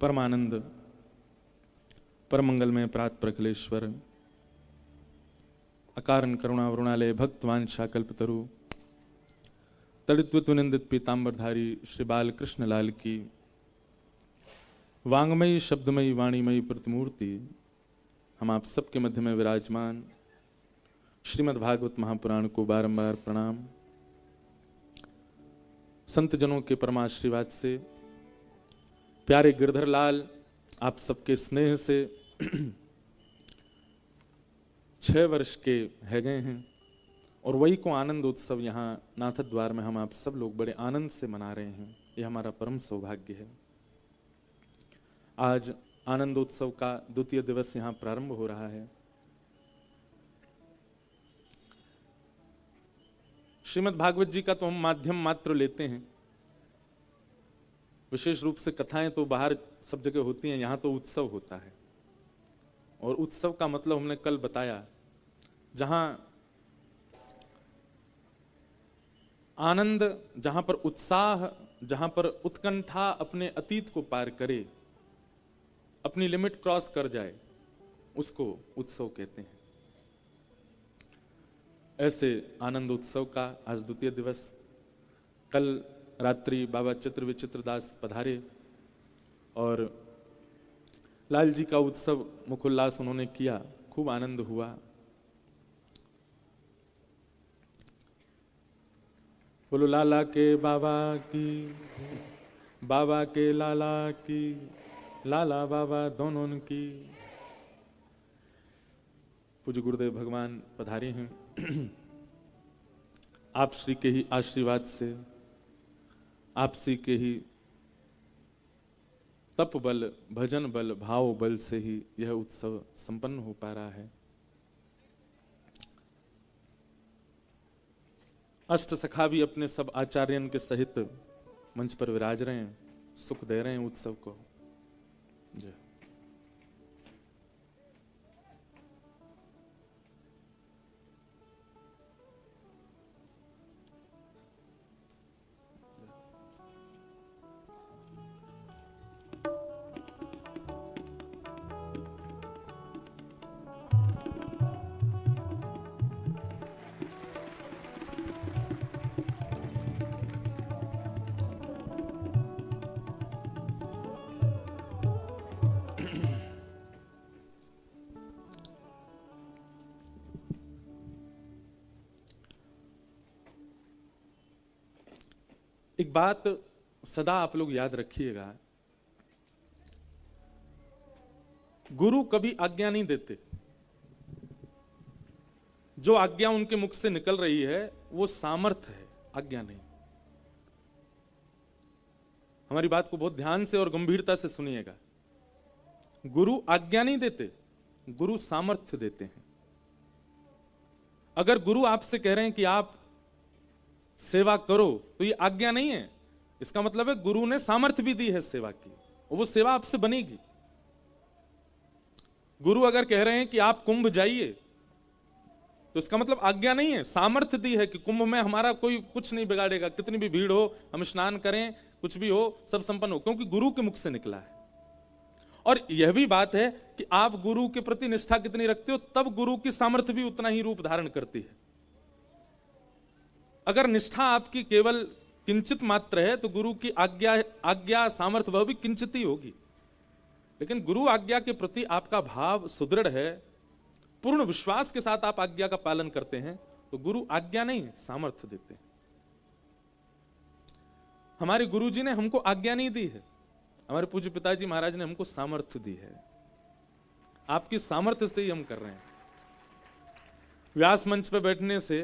परमानंद परमंगलमय प्रात प्रकलेश्वर अकारण करुणा वरुणालय भक्तवांछा कल्पतरु तड़ित्व निंदित पीतांबरधारी श्री बाल कृष्ण लाल की वांगमयी शब्दमयी वाणीमयी प्रतिमूर्ति हम आप सबके मध्य में विराजमान श्रीमद् भागवत महापुराण को बारंबार प्रणाम। संत जनों के परमाशीर्वाद से प्यारे गिरधर लाल आप सबके स्नेह से 6 वर्ष के है गए हैं और वही को आनंद उत्सव यहाँ नाथ द्वार में हम आप सब लोग बड़े आनंद से मना रहे हैं। यह हमारा परम सौभाग्य है। आज आनंद उत्सव का द्वितीय दिवस यहाँ प्रारंभ हो रहा है। श्रीमद् भागवत जी का तो हम माध्यम मात्र लेते हैं, विशेष रूप से कथाएं तो बाहर सब जगह होती हैं, यहाँ तो उत्सव होता है। और उत्सव का मतलब हमने कल बताया, जहां आनंद, जहां पर उत्साह, जहां पर उत्कंठा अपने अतीत को पार करे, अपनी लिमिट क्रॉस कर जाए, उसको उत्सव कहते हैं। ऐसे आनंद उत्सव का आज द्वितीय दिवस। कल रात्रि बाबा चित्र विचित्र दास पधारे और लाल जी का उत्सव मुखोल्लास उन्होंने किया, खूब आनंद हुआ। बोलो लाला के बाबा की, बाबा के लाला की, लाला बाबा दोनों की। पूज्य गुरुदेव भगवान पधारे हैं। आप श्री के ही आशीर्वाद से, आप श्री के ही तप बल, भजन बल, भाव बल से ही यह उत्सव संपन्न हो पा रहा है। अष्ट सखा भी अपने सब आचार्यन के सहित मंच पर विराज रहे हैं, सुख दे रहे हैं उत्सव को। जय। एक बात सदा आप लोग याद रखिएगा, गुरु कभी आज्ञा नहीं देते। जो आज्ञा उनके मुख से निकल रही है वो सामर्थ्य है, आज्ञा नहीं। हमारी बात को बहुत ध्यान से और गंभीरता से सुनिएगा। गुरु आज्ञा नहीं देते, गुरु सामर्थ्य देते हैं। अगर गुरु आपसे कह रहे हैं कि आप सेवा करो, तो ये आज्ञा नहीं है। इसका मतलब है गुरु ने सामर्थ्य भी दी है सेवा की, और वो सेवा आपसे बनेगी। गुरु अगर कह रहे हैं कि आप कुंभ जाइए, तो इसका मतलब आज्ञा नहीं है, सामर्थ्य दी है कि कुंभ में हमारा कोई कुछ नहीं बिगाड़ेगा। कितनी भी भीड़ हो, हम स्नान करें, कुछ भी हो, सब संपन्न हो, क्योंकि गुरु के मुख से निकला है। और यह भी बात है कि आप गुरु के प्रति निष्ठा कितनी रखते हो, तब गुरु की सामर्थ्य भी उतना ही रूप धारण करती है। अगर निष्ठा आपकी केवल किंचित मात्र है, तो गुरु की आज्ञा सामर्थ्य वह भी किंचित ही होगी। लेकिन गुरु आज्ञा के प्रति आपका भाव सुदृढ़ है, पूर्ण विश्वास के साथ आप आज्ञा का पालन करते हैं, तो गुरु आज्ञा नहीं सामर्थ्य देते हैं। हमारे गुरु जी ने हमको आज्ञा नहीं दी है, हमारे पूज्य पिताजी महाराज ने हमको सामर्थ्य दी है। आपकी सामर्थ्य से ही हम कर रहे हैं। व्यास मंच पर बैठने से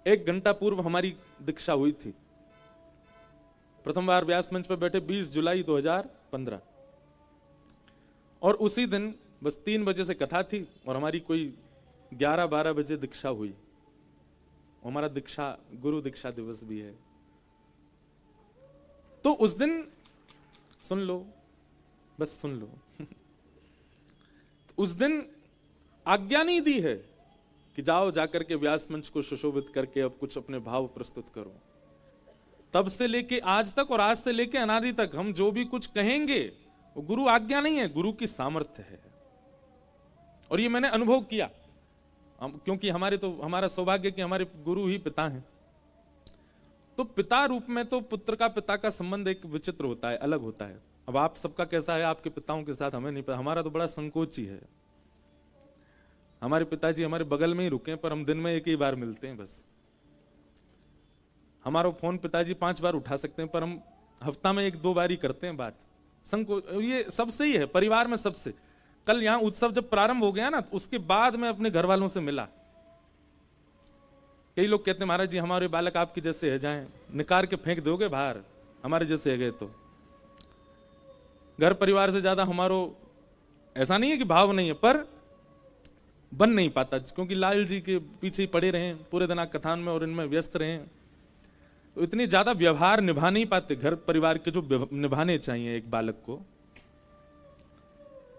1 घंटा पूर्व हमारी दीक्षा हुई थी। प्रथम बार व्यास मंच पर बैठे 20 जुलाई 2015, और उसी दिन बस 3 बजे से कथा थी और हमारी कोई 11-12 बजे दीक्षा हुई। हमारा दीक्षा गुरु दीक्षा दिवस भी है। तो उस दिन सुन लो, बस सुन लो उस दिन आज्ञा नहीं दी है कि जाओ जाकर के व्यास मंच को सुशोभित करके अब कुछ अपने भाव प्रस्तुत करो। तब से लेके आज तक और आज से लेके अनादि तक हम जो भी कुछ कहेंगे वो गुरु आज्ञा नहीं है, गुरु की सामर्थ्य है। और ये मैंने अनुभव किया, क्योंकि हमारा सौभाग्य कि हमारे गुरु ही पिता हैं। तो पिता रूप में तो पुत्र का पिता का संबंध एक विचित्र होता है, अलग होता है। अब आप सबका कैसा है आपके पिताओं के साथ हमें नहीं पता, हमारा तो बड़ा संकोची है। हमारे पिताजी हमारे बगल में ही रुके, पर हम दिन में एक ही बार मिलते हैं बस। हमारा फोन पिताजी 5 बार उठा सकते हैं, पर हम हफ्ता में 1-2 बार ही करते हैं बात। ये सबसे ही है, परिवार में सबसे। कल यहां उत्सव जब प्रारंभ हो गया ना, उसके बाद मैं अपने घर वालों से मिला। कई लोग कहते हैं महाराज जी हमारे बालक आपके जैसे है, जाएं निकाल के फेंक दोगे बाहर, हमारे जैसे है गए तो। घर परिवार से ज्यादा हमारो ऐसा नहीं है कि भाव नहीं है, पर बन नहीं पाता, क्योंकि लाल जी के पीछे ही पड़े रहे पूरे दिन कथान में और इनमें व्यस्त रहे, तो इतनी ज्यादा व्यवहार निभा नहीं पाते घर परिवार के जो निभाने चाहिए एक बालक को।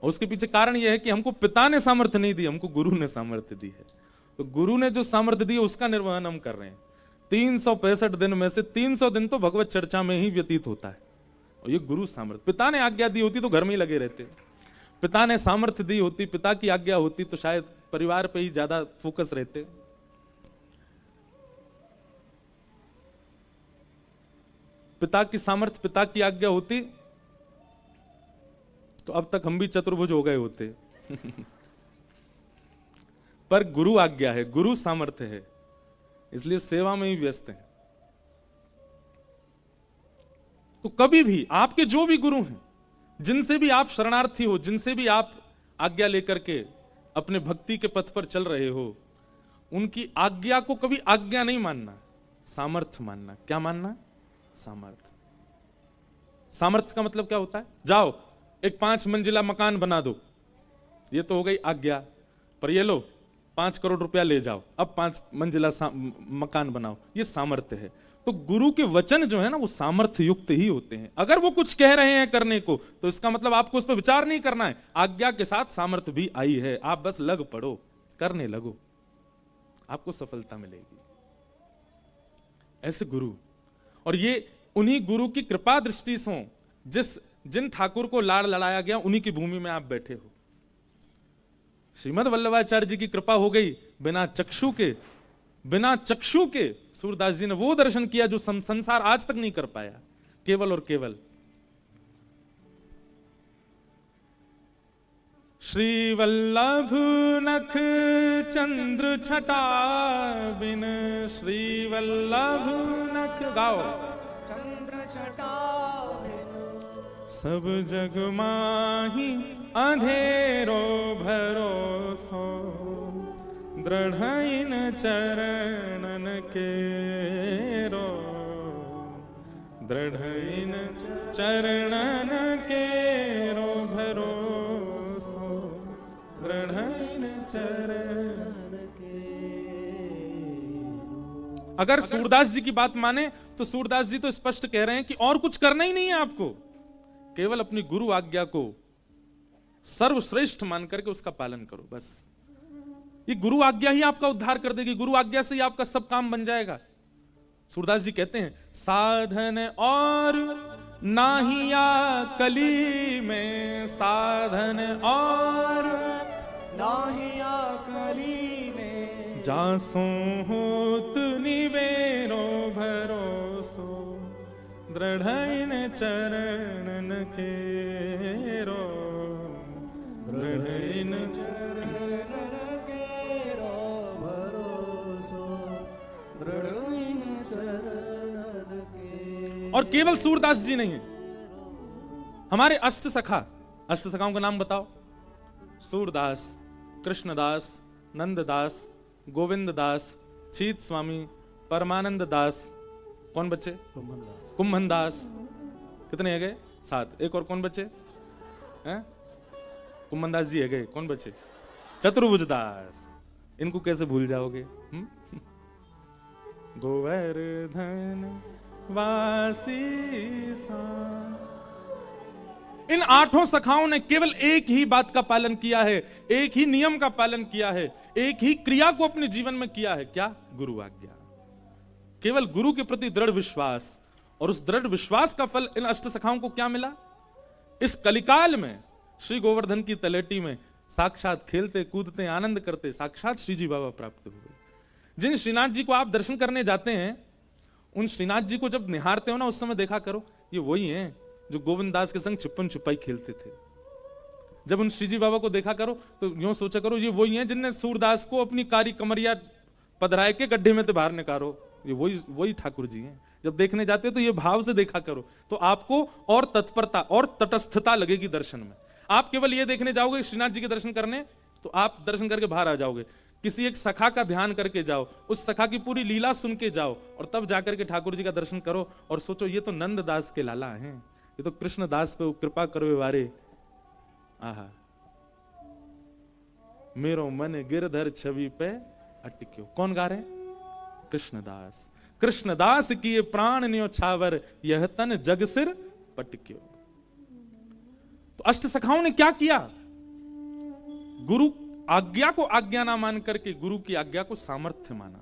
और उसके पीछे कारण यह है कि हमको पिता ने सामर्थ्य नहीं दी, हमको गुरु ने सामर्थ्य दी है। तो गुरु ने जो सामर्थ्य दी उसका निर्वहन हम कर रहे हैं। 365 दिन में से 300 दिन तो भगवत चर्चा में ही व्यतीत होता है, और ये गुरु सामर्थ्य। पिता ने आज्ञा दी होती तो घर में ही लगे रहते, पिता ने सामर्थ्य दी होती, पिता की आज्ञा होती तो शायद परिवार पे ही ज्यादा फोकस रहते। पिता की सामर्थ्य, पिता की आज्ञा होती तो अब तक हम भी चतुर्भुज हो गए होते। पर गुरु आज्ञा है, गुरु सामर्थ्य है, इसलिए सेवा में ही व्यस्त हैं। तो कभी भी आपके जो भी गुरु हैं, जिनसे भी आप शरणार्थी हो, जिनसे भी आप आज्ञा लेकर के अपने भक्ति के पथ पर चल रहे हो, उनकी आज्ञा को कभी आज्ञा नहीं मानना, सामर्थ्य मानना। क्या मानना? सामर्थ्य। सामर्थ्य का मतलब क्या होता है? जाओ एक 5 मंजिला मकान बना दो, ये तो हो गई आज्ञा। पर ये लो 5 करोड़ रुपया ले जाओ, अब 5 मंजिला मकान बनाओ, ये सामर्थ्य है। तो गुरु के वचन जो है ना वो सामर्थ्य युक्त ही होते हैं। अगर वो कुछ कह रहे हैं करने को, तो इसका मतलब आपको उस पर विचार नहीं करना है, आज्ञा के साथ सामर्थ्य भी आई है, आप बस लग पड़ो, करने लगो, आपको सफलता मिलेगी। ऐसे गुरु, और ये उन्हीं गुरु की कृपा दृष्टि से जिन ठाकुर को लाड़ लड़ाया गया, उन्हीं की भूमि में आप बैठे हो। श्रीमद वल्लभाचार्य जी की कृपा हो गई, बिना चक्षु के सूरदास जी ने वो दर्शन किया जो संसार आज तक नहीं कर पाया, केवल और केवल। श्री वल्लभ नख चंद्र छटा बिन, श्री वल्लभ नख गाओ चंद्र छटा सब जग माही अंधेरो भरोसो, दृढ़इन चरणन केरो, दृढ़इन चरणन केरो भरोसो, दृढ़इन चरणन केरो। अगर सूरदास जी की बात माने तो सूरदास जी तो स्पष्ट कह रहे हैं कि और कुछ करना ही नहीं है आपको, केवल अपनी गुरु आज्ञा को सर्वश्रेष्ठ मान करके उसका पालन करो बस। ये गुरु आज्ञा ही आपका उद्धार कर देगी, गुरु आज्ञा से ही आपका सब काम बन जाएगा। सूरदास जी कहते हैं साधन और नाहिया कली में, साधन और नाहिया कली में, जासो होत निवेरो भरोसो, दृढ़इन चरणन केरो, दृढ़इन चरणन केरो भरोसो, दृढ़इन चरणन केरो। और केवल सूरदास जी नहीं, हमारे अष्ट सखाओं का नाम बताओ। सूरदास, कृष्णदास, नंददास, गोविंददास, चीत स्वामी, परमानंद दास, कौन बच्चे? कुंभन दास। कितने है गए? 7। एक और कौन बच्चे हैं? कुंभन दास जी है गए, कौन बच्चे? चतुर्भुज दास। इनको कैसे भूल जाओगे? गोवर्धन वासी सा। इन 8 सखाओं ने केवल एक ही बात का पालन किया है, एक ही नियम का पालन किया है, एक ही क्रिया को अपने जीवन में किया है। क्या? गुरु आज्ञा। केवल गुरु के प्रति दृढ़ विश्वास और उस दृढ़ विश्वास का फल इन अष्ट सखाओं को क्या मिला? इस कलिकाल में श्री गोवर्धन की तलेटी में साक्षात खेलते कूदते आनंद करते साक्षात श्री जी बाबा प्राप्त हुए। जिन श्रीनाथ जी को आप दर्शन करने जाते हैं, उन श्रीनाथ जी को जब निहारते हो ना, उस समय देखा करो ये वही हैं जो गोविंद दास के संग छिपन छुपाई खेलते थे। जब उन श्री जी बाबा को देखा करो तो यूं सोचा करो ये वही हैं जिनने सूरदास को अपनी कारी कमरिया पधराए के गड्ढे में से बाहर निकालो, ये वही ठाकुर जी हैं। जब देखने जाते हो तो ये भाव से देखा करो, तो आपको और तत्परता और तटस्थता लगेगी दर्शन में। आप केवल ये देखने जाओगे श्रीनाथ जी के दर्शन करने, तो आप दर्शन करके बाहर आ जाओगे। किसी एक सखा का ध्यान करके जाओ, उस सखा की पूरी लीला सुन के जाओ, और तब जाकर के ठाकुर जी का दर्शन करो और सोचो ये तो नंद दास के लाला हैं, ये तो कृष्ण दास पे कृपा करवे वारे। आहा, मेरो मन गिरधर छवि पे अटक्यो। कौन गा रहे? कृष्णदास। कृष्णदास की ये प्राण न्योछावर, यह तन जग सिर पटक्यो। तो अष्ट सखाओं ने क्या किया? गुरु आज्ञा को आज्ञा ना मान करके गुरु की आज्ञा को सामर्थ्य माना।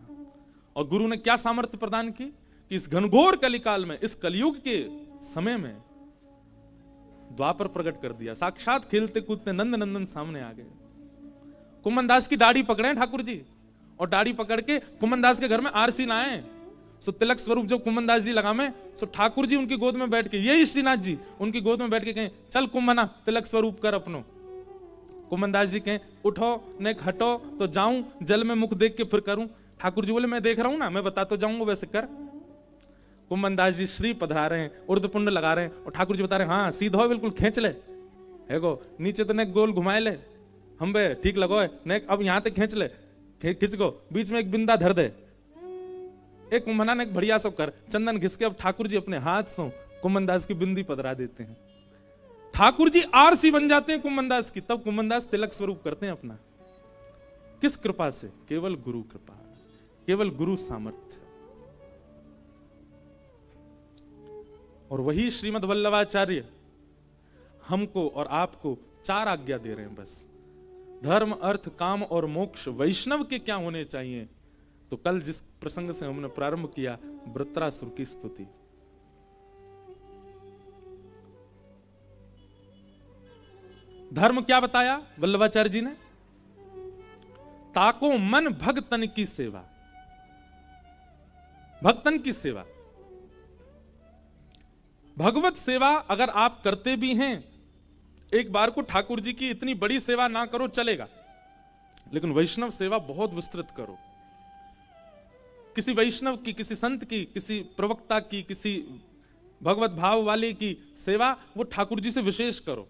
और गुरु ने क्या सामर्थ्य प्रदान की कि इस घनघोर कलिकाल में, इस कलयुग के समय में द्वापर प्रकट कर दिया। साक्षात खेलते कूदते नंद नंदन सामने आ गए। कुमन दास की दाढ़ी पकड़े ठाकुर जी, और दाढ़ी पकड़ के कुमन दास के घर में आरसी ना आए, सो तिलक स्वरूप जो कुमन दास जी लगावे, सो ठाकुर जी उनकी गोद में बैठ के, यही श्रीनाथ जी उनकी गोद में बैठ के कहें चल कुमना तिलक स्वरूप कर अपनो। कुमन दास जी कहें उठो नेक हटो तो जाऊं, जल में मुख देख के फिर करूं। ठाकुर जी बोले मैं देख रहा हूं ना, मैं बता तो जाऊंगा, वैसे कर। कुमन दास जी श्री पधरा रहे हैं, उर्द पुंड लगा रहे हैं, और ठाकुर जी बता रहे हैं हाँ सीधा हो, बिल्कुल खींच ले, है गो नीचे तो नेक गोल घुमाए ले, हम बे ठीक लगो है नेक, अब यहां तक खींच ले, खींच गो, बीच में एक बिंदा धर दे, एक कुंभना ने बढ़िया सो कर, चंदन घिस के अब ठाकुर जी अपने हाथ से कुमन दास की बिंदी पधरा देते हैं। ठाकुर जी आरसी बन जाते हैं कुमन दास की, तब कुमन दास तिलक स्वरूप करते हैं अपना। किस कृपा से? केवल गुरु कृपा, केवल गुरु सामर्थ्य। और वही श्रीमद् वल्लभाचार्य हमको और आपको 4 आज्ञा दे रहे हैं बस। धर्म अर्थ काम और मोक्ष वैष्णव के क्या होने चाहिए? तो कल जिस प्रसंग से हमने प्रारंभ किया, वृत्रासुर की स्तुति। धर्म क्या बताया वल्लभाचार्य जी ने? ताको मन भगतन की सेवा, भक्तन की सेवा। भगवत सेवा अगर आप करते भी हैं, एक बार को ठाकुर जी की इतनी बड़ी सेवा ना करो चलेगा, लेकिन वैष्णव सेवा बहुत विस्तृत करो। किसी वैष्णव की, किसी संत की, किसी प्रवक्ता की, किसी भगवत भाव वाले की सेवा वो ठाकुर जी से विशेष करो।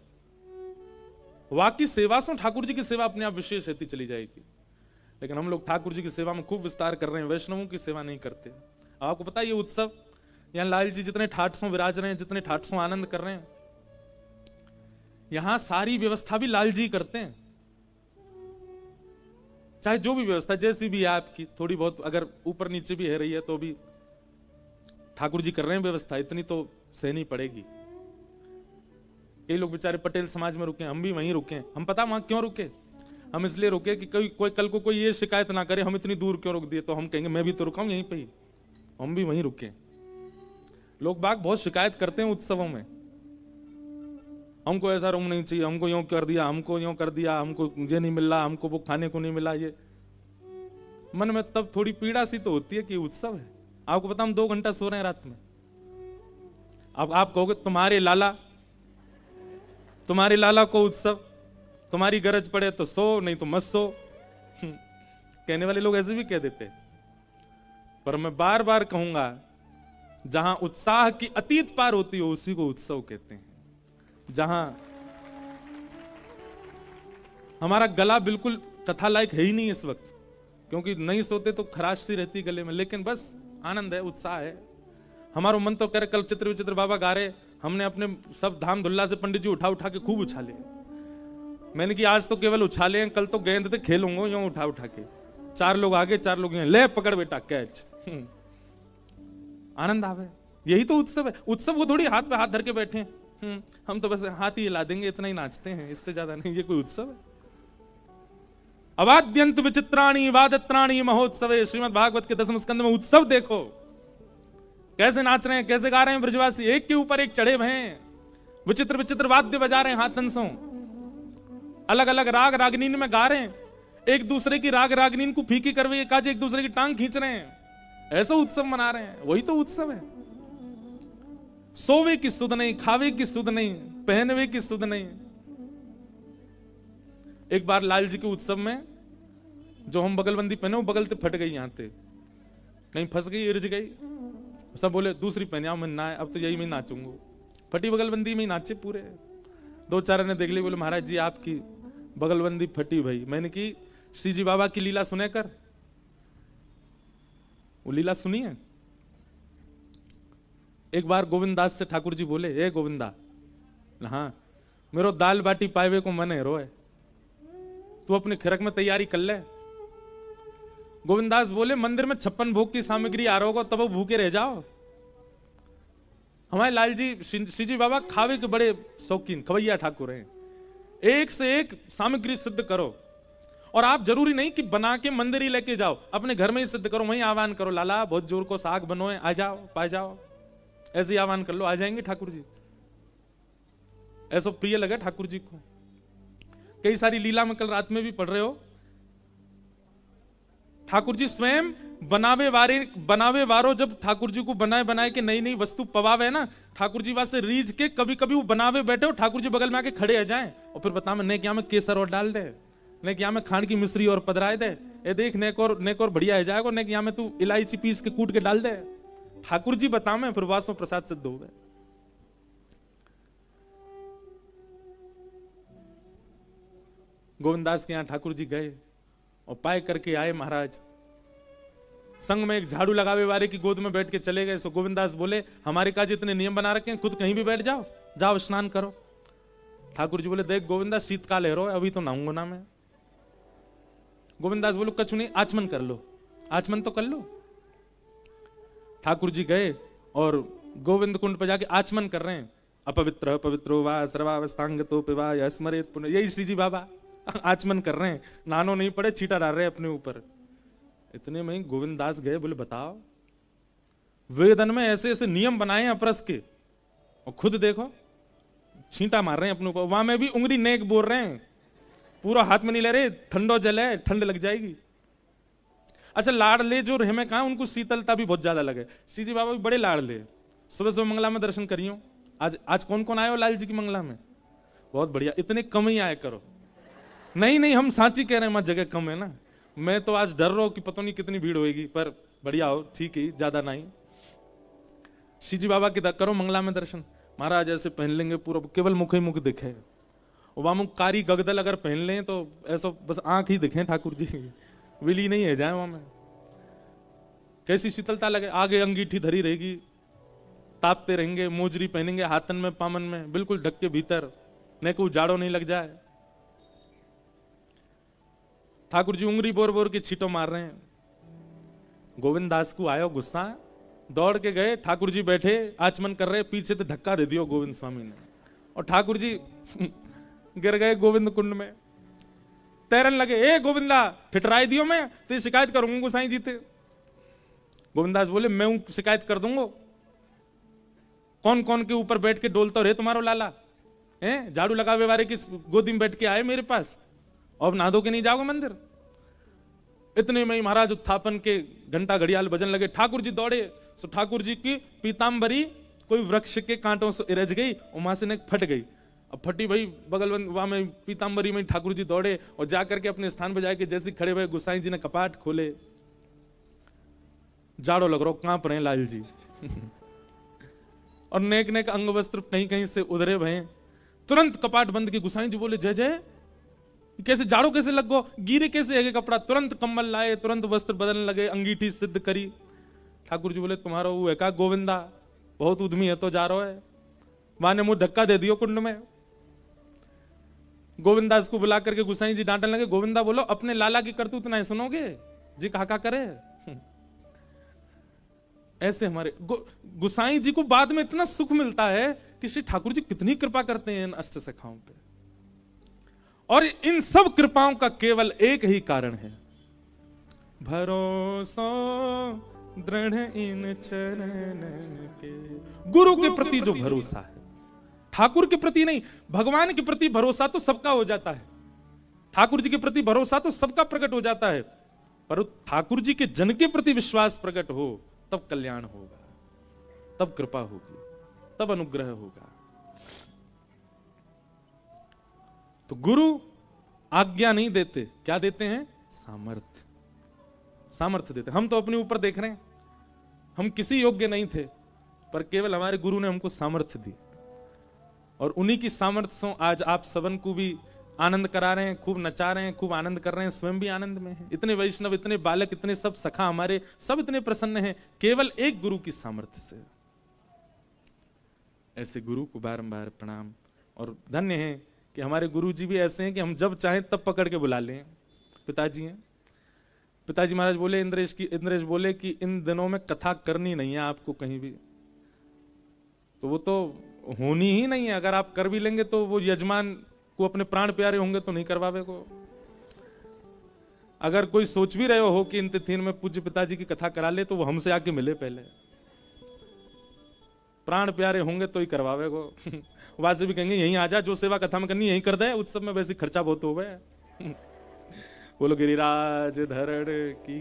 वाकी सेवा से ठाकुर जी की सेवा अपने आप विशेष होती चली जाएगी। लेकिन हम लोग ठाकुर जी की सेवा में खूब विस्तार कर रहे हैं, वैष्णवों की सेवा नहीं करते। आपको पता है ये उत्सव, यहां लाल जी जितने ठाटसों विराज रहे हैं, जितने ठाटसों आनंद कर रहे हैं, यहां सारी व्यवस्था भी लाल जी करते हैं। चाहे जो भी व्यवस्था जैसी भी है आपकी, थोड़ी बहुत अगर ऊपर नीचे भी है रही है तो भी ठाकुर जी कर रहे हैं व्यवस्था, इतनी तो सहनी पड़ेगी। कई लोग बेचारे पटेल समाज में रुके, हम भी वहीं रुके। हम पता वहां क्यों रुके? हम इसलिए रुके कि कोई कल को कोई ये शिकायत ना करे हम इतनी दूर क्यों रुक दिए, तो हम कहेंगे मैं भी तो रुका हूं यहीं पे ही, हम भी वहीं रुके। लोग बाग बहुत शिकायत करते हैं उत्सवों में, हमको ऐसा रूम नहीं चाहिए, हमको यूं कर दिया, हमको यूं कर दिया, हमको ये नहीं मिल रहा, हमको वो खाने को नहीं मिला। ये मन में तब थोड़ी पीड़ा सी तो होती है कि उत्सव है। आपको पता हम 2 घंटा सो रहे हैं रात में। अब आप कहोगे तुम्हारे लाला को उत्सव, तुम्हारी गरज पड़े तो सो, नहीं तो मत सो। कहने वाले लोग ऐसे भी कह देते, पर मैं बार बार कहूंगा जहां उत्साह की अतीत पार होती हो उसी को उत्सव कहते हैं। जहां हमारा गला बिल्कुल कथा लायक है ही नहीं इस वक्त, क्योंकि नहीं सोते तो खराश सी रहती गले में, लेकिन बस आनंद है, उत्साह है। हमारा मन तो करे कल चित्र विचित्र बाबा गा रहे, हमने अपने सब धाम धुल्ला से पंडित जी उठा उठा के खूब उछाले। मैंने कि आज तो केवल उछाले हैं, कल तो गेंद थे खेलूंगा यूं उठा उठा के। 4 लोग आगे 4 लोग यहाँ, ले पकड़ बेटा कैच। आनंद आवे, यही तो उत्सव है। उत्सव वो थोड़ी हाथ पे हाथ धर के बैठे हैं, हम तो बस हाथ ही हिला देंगे, इतना ही नाचते हैं, इससे ज्यादा नहीं। ये कोई उत्सव है? अवाद्यंत विचित्राणी वादत्राणी महोत्सव, श्रीमद् भागवत के 10वें स्कंद में उत्सव देखो। कैसे नाच रहे हैं, कैसे गा रहे हैं ब्रजवासी, एक के ऊपर एक चढ़े हुए हैं, विचित्र विचित्र वाद्य बजा रहे हैं हाथ तंसों, अलग अलग राग रागनीन में गा रहे हैं, एक दूसरे की राग रागनीन को फीकी करवे काज एक दूसरे की टांग खींच रहे हैं, ऐसा उत्सव मना रहे हैं। वही तो उत्सव है। सोवे की सुध नहीं, खावे की सुध नहीं, पहनवे की सुध नहीं। एक बार लाल जी के उत्सव में जो हम बगलबंदी पहने वो बगल से फट गई, यहां से कहीं फंस गई, इर्ज गई। सब बोले दूसरी पहने आओ, मैं ना अब तो यही मैं नाचूंगा। फटी बगलबंदी में ही नाचे पूरे। दो चार ने देख ली, बोले महाराज जी आपकी बगलबंदी फटी भाई। मैंने की श्री जी बाबा की लीला सुने कर, वो लीला सुनी है। एक बार गोविंद दास से ठाकुर जी बोले, ए गोविंदा, हाँ मेरो दाल बाटी पावे को मन है रोए, तू अपने खिरक में तैयारी कर ले। गोविंदास बोले मंदिर में 56 भोग की सामग्री आ रहा होगा, तब वो भूखे रह जाओ। हमारे लाल जी श्री जी बाबा खावे के बड़े शौकीन खवैया ठाकुर हैं, एक से एक सामग्री सिद्ध करो। और आप जरूरी नहीं कि बना के मंदिर ही लेके जाओ, अपने घर में ही सिद्ध करो, वहीं आह्वान करो, लाला बहुत जोर को साग बनोए, आ जाओ पा जाओ, ऐसे ही आह्वान कर लो, आ जाएंगे ठाकुर जी। ऐसा प्रिय लगा ठाकुर जी को। कई सारी लीला में कल रात में भी पढ़ रहे हो, ठाकुर जी स्वयं बनावे वारो जब ठाकुर जी को बनाए के नई नई वस्तु पवावे ना, ठाकुर जी वास्ते रीझ के कभी कभी वो बनावे बैठे हो, ठाकुर जी बगल में आके खड़े आ जाएं और फिर बता मैं ने क्या में केसर और डाल दे, ने क्या में खांड की मिश्री और पधराए दे, ये देख नेक और बढ़िया आ जाएगा, ने क्या में तू इलायची पीस के कूट के डाल दे। ठाकुर जी बता में फिर वासो प्रसाद सिद्ध हो गए। गोविंदास के यहां ठाकुर जी गए और पाए करके आए महाराज, संग में एक झाड़ू लगावे वाले की गोद में बैठ के चले गए। सो गोविंदास बोले हमारे काज इतने नियम बना रखे हैं, खुद कहीं भी बैठ जाओ, जाओ स्नान करो। ठाकुर जी बोले देख गोविंदास शीतकाल है रो, अभी तो नहाऊंगा ना मैं। गोविंदास बोलो कछु नहीं, आचमन कर लो, आचमन तो कर लो। ठाकुर जी गए और गोविंद कुंड पर जाके आचमन कर रहे हैं। अपवित्र पवित्रो वा सर्वावस्थांगतो पिवा स्मरेत पुनः, यही श्री जी बाबा आचमन कर रहे हैं, नानो नहीं पड़े, छींटा डाल रहे हैं अपने ऊपर। इतने में गोविंद दास गए, बोले बताओ वेदन में ऐसे ऐसे नियम बनाए हैं अपरस के, और खुद देखो छींटा मार रहे हैं अपने ऊपर। वहां में भी उंगली नेक बोल रहे हैं, पूरा हाथ में नहीं ले रहे, ठंडो जल है, ठंड लग जाएगी। अच्छा लाड़ले जो रहे में कहा, उनको शीतलता भी बहुत ज्यादा लगे। श्री जी बाबा भी बड़े लाड़ले। सुबह सुबह मंगला में दर्शन करियो। आज कौन कौन आए हो लाल जी की मंगला में? बहुत बढ़िया, इतने कम ही आए करो। नहीं हम सांची कह रहे हैं, जगह कम है ना। मैं तो आज डर रहा हूं कि पता नहीं कितनी भीड़ होगी, पर बढ़िया हो, ठीक है, ज्यादा नहीं। श्री जी बाबा की करो मंगला में दर्शन। महाराज ऐसे पहन लेंगे पूरा, केवल मुख ही मुख दिखे। वहां कारी गगदल अगर पहन लें तो ऐसा बस आंख ही दिखे ठाकुर जी, विली नहीं है जाए वहां में। कैसी शीतलता लगे, आगे अंगीठी धरी रहेगी, तापते रहेंगे, मोजरी पहनेंगे हाथन में पामन में, बिल्कुल ढक के भीतर, न को जाड़ो नहीं लग जाए। ठाकुर जी उंगली बोर बोर के छींटो मार रहे हैं। गोविंद दास को आयो गुस्सा, दौड़ के गए, ठाकुर जी बैठे आचमन कर रहे, पीछे से धक्का दे दियो गोविंद स्वामी ने, और ठाकुर जी गिर गए गोविंद कुंड में, तैरन लगे। ए गोविंदा फिटराई दियो, मैं तेरी शिकायत करूंगा गोसाई जी थे। गोविंदास बोले मैं शिकायत कर दूंगा, कौन कौन के ऊपर बैठ के डोलता रहे तुम्हारो लाला है, झाड़ू लगावे वाले की गोदी में बैठ के आए मेरे पास, और नहा धो के नहीं जाओगे मंदिर। इतने में महाराज उत्थापन के घंटा घड़ियाल बजन लगे। ठाकुर जी दौड़े, तो ठाकुर जी की पीताम्बरी कोई वृक्ष के कांटों से इरज गई और वहां से फट गई। अब फटी भाई बगल वहां में पीताम्बरी में ठाकुर जी दौड़े और जाकर के अपने स्थान पर जाके जैसे खड़े हुए, गोसाई जी ने कपाट खोले। जाड़ो लग रहा, कांप रहे लाल जी और नेक नेक अंग वस्त्र कहीं कहीं से उधरे भय। तुरंत कपाट बंद की। गोसाई जी बोले जय जय, कैसे जाड़ो कैसे लग गो, गिरे कैसे है कपड़ा? तुरंत कंबल लाए, तुरंत वस्त्र बदलने लगे, अंगीठी सिद्ध करी। ठाकुर जी बोले तुम्हारा वो है का गोविंदा, बहुत उद्यमी है तो जा रहा है। वहां ने मुंह धक्का दे दियो कुंड में। गोविंदास को बुला करके गोसाई जी डांटने लगे, गोविंदा बोलो अपने लाला की करतूत नहीं सुनोगे जी, कहा करे। ऐसे हमारे गोसाई जी को बाद में इतना सुख मिलता है कि श्री ठाकुर जी कितनी कृपा करते हैं इन अष्ट सखाओं पे। और इन सब कृपाओं का केवल एक ही कारण है, भरोसा दृढ़ इन चरण के। गुरु के प्रति जो भरोसा है, ठाकुर के प्रति नहीं, भगवान के प्रति भरोसा तो सबका हो जाता है, ठाकुर जी के प्रति भरोसा तो सबका प्रकट हो जाता है, पर ठाकुर जी के जन के प्रति विश्वास प्रकट हो तब कल्याण होगा, तब कृपा होगी, तब अनुग्रह होगा। तो गुरु आज्ञा नहीं देते, क्या देते हैं? सामर्थ्य, सामर्थ्य देते। हम तो अपने ऊपर देख रहे हैं, हम किसी योग्य नहीं थे, पर केवल हमारे गुरु ने हमको सामर्थ्य दी, और उन्हीं की सामर्थ्य से आज आप सबन को भी आनंद करा रहे हैं, खूब नचा रहे हैं, खूब आनंद कर रहे हैं, स्वयं भी आनंद में हैं। इतने वैष्णव, इतने बालक, इतने सब सखा हमारे, सब इतने प्रसन्न हैं, केवल एक गुरु की सामर्थ्य से। ऐसे गुरु को बारंबार प्रणाम, और धन्य है कि हमारे गुरु जी भी ऐसे हैं कि हम जब चाहें तब पकड़ के बुला लें। पिताजी हैं, पिताजी महाराज बोले, इंद्रेश बोले कि इन दिनों में कथा करनी नहीं है आपको कहीं भी, तो वो तो होनी ही नहीं है। अगर आप कर भी लेंगे तो वो यजमान को अपने प्राण प्यारे होंगे तो नहीं करवावे को। अगर कोई सोच भी रहे हो कि इन तिथियों में पूज्य पिताजी की कथा करा ले, तो वो हमसे आके मिले पहले, प्राण प्यारे होंगे तो ही करवावे को। वहां से भी कहेंगे यहीं आ जा, जो सेवा कथा में करनी यहीं कर दे, उत्सव में वैसे खर्चा बहुत हो गया। बोलो गिरिराज धरण की।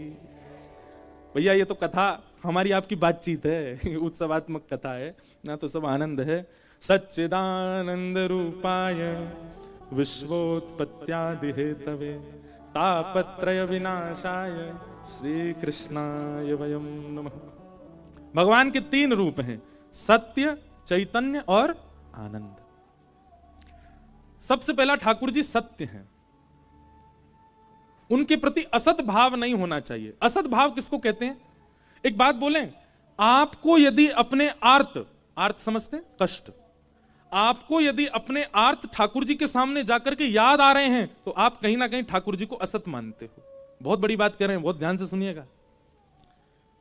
भैया ये तो कथा हमारी आपकी बातचीत है, उत्सवात्मक कथा है ना, तो सब आनंद है। सच्चिदानंद रूपाय विश्वोत्पत्त्यादि हेतवे तापत्रय विनाशाय श्री कृष्णाय वयम नमः। भगवान के 3 रूप हैं, सत्य, चैतन्य और आनंद। सबसे पहला ठाकुर जी सत्य हैं, उनके प्रति असत भाव नहीं होना चाहिए। असत भाव किसको कहते हैं? एक बात बोलें, आपको यदि अपने आर्त समझते हैं, कष्ट, आपको यदि अपने आर्त ठाकुर जी के सामने जाकर के याद आ रहे हैं, तो आप कहीं ना कहीं ठाकुर जी को असत मानते हो। बहुत बड़ी बात कह रहे हैं, बहुत ध्यान से सुनिएगा।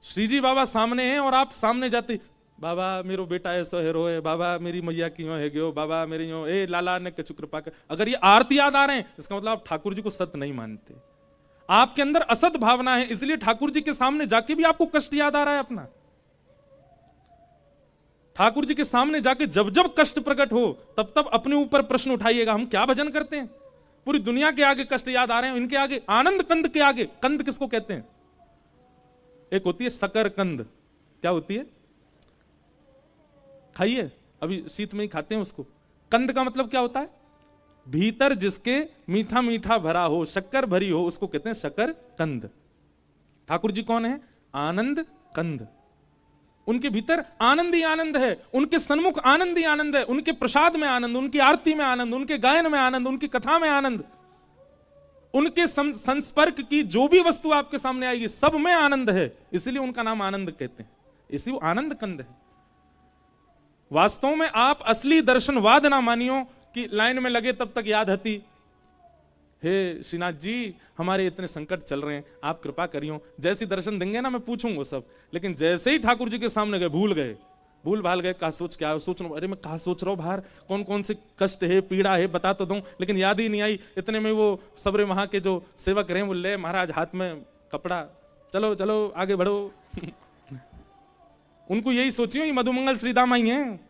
श्री जी बाबा सामने हैं और आप सामने जाते, बाबा मेरो बेटा ऐसा है रोए, बाबा मेरी मैया की है गयो, बाबा मेरी यो, ए लाला ने कछु कृपा कर। अगर ये आरती याद आ रहे हैं, इसका मतलब आप ठाकुर जी को सत्य नहीं मानते, आपके अंदर असत भावना है, इसलिए ठाकुर जी के सामने जाके भी आपको कष्ट याद आ रहा है अपना। ठाकुर जी के सामने जाके जब जब कष्ट प्रकट हो, तब तब अपने ऊपर प्रश्न उठाइएगा, हम क्या भजन करते हैं? पूरी दुनिया के आगे कष्ट याद आ रहे हैं, इनके आगे आनंद कंद के आगे। कंद किसको कहते हैं? एक होती है शकर कंद, क्या होती है? खाइए, अभी शीत में ही खाते हैं उसको। कंद का मतलब क्या होता है? भीतर जिसके मीठा मीठा भरा हो, शक्कर भरी हो, उसको कहते हैं शकर कंद। ठाकुर जी कौन है? आनंद कंद। उनके भीतर आनंद ही आनंद है, उनके सन्मुख आनंद ही आनंद है, उनके प्रसाद में आनंद, उनकी आरती में आनंद, उनके गायन में आनंद, उनकी कथा में आनंद, उनके संस्पर्क की जो भी वस्तु आपके सामने आएगी सब में आनंद है, इसलिए उनका नाम आनंद कहते हैं, इसलिए वो आनंद कंद है। वास्तव में आप असली दर्शनवाद ना मानियो कि लाइन में लगे तब तक याद हती, हे श्रीनाथ जी हमारे इतने संकट चल रहे हैं, आप कृपा करियो। जैसी दर्शन देंगे ना मैं पूछूंगा सब, लेकिन जैसे ही ठाकुर जी के सामने गए भूल भाल गए, कहा सोच क्या सोच रहा हूं, अरे मैं कहा सोच रहा हूं बाहर कौन कौन से कष्ट है, पीड़ा है, बता तो दूं, लेकिन याद ही नहीं आई। इतने में वो सबरे वहां के जो सेवक रहे वो ले महाराज हाथ में कपड़ा, चलो चलो आगे बढ़ो। उनको यही सोचियो, ये मधुमंगल श्रीदाम आई हैं,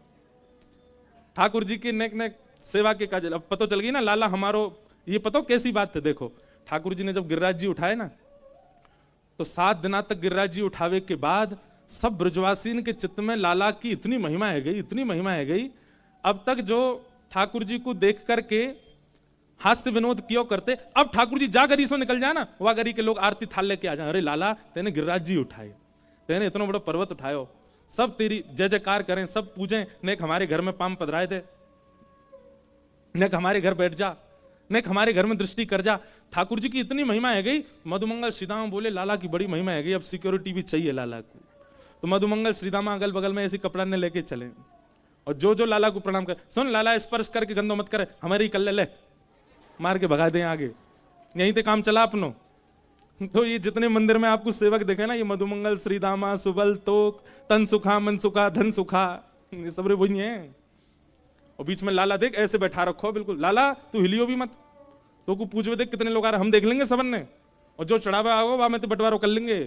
ठाकुर जी की नेक नेक सेवा के काज। अब पता चल गई ना लाला हमारो, ये पता कैसी बात है। देखो ठाकुर जी ने जब गिरिराज जी उठाए ना, तो 7 दिना तक गिरिराज जी उठावे के बाद सब ब्रजवासीन के चित्त में लाला की इतनी महिमा है गई, इतनी महिमा है गई। अब तक जो ठाकुर जी को देख करके हास्य विनोद क्यों करते, अब ठाकुर जी जा गरी से निकल जाए ना, वह गरी के लोग आरती थाल लेके आ जाए, अरे लाला तेने गिरिराज जी उठाए, तेने इतना बड़ा पर्वत उठायो, सब तेरी जय जयकार करें, सब पूजें, नेक हमारे घर में पाम पधराए थे, नेक हमारे घर बैठ जा, नेक हमारे घर में दृष्टि कर जा। ठाकुर जी की इतनी महिमा है गई। मधुमंगल श्रीदामा बोले लाला की बड़ी महिमा है गई, अब सिक्योरिटी भी चाहिए लाला को। तो मधुमंगल श्रीदामा अगल बगल में ऐसी कपड़ा ने लेके चले, और जो जो लाला को प्रणाम कर, सुन लाला स्पर्श करके गंदो मत करे, हमारी कल ले मार के भगा दें आगे, यहीं पे काम चला अपनो। तो ये जितने मंदिर में आपको सेवक देखे ना, ये मधुमंगल श्रीदामा, सुबल तोक, तन सुखा मन सुखा धन सुखा, ये सब वही है। और बीच में लाला देख ऐसे बैठा रखो बिल्कुल, लाला तू हिलियो भी मत, तो को पूछवे देख कितने लोग आ रहे, हम देख लेंगे सबन ने, और जो चढ़ावा आओ वहां में तो बंटवारा कर लेंगे।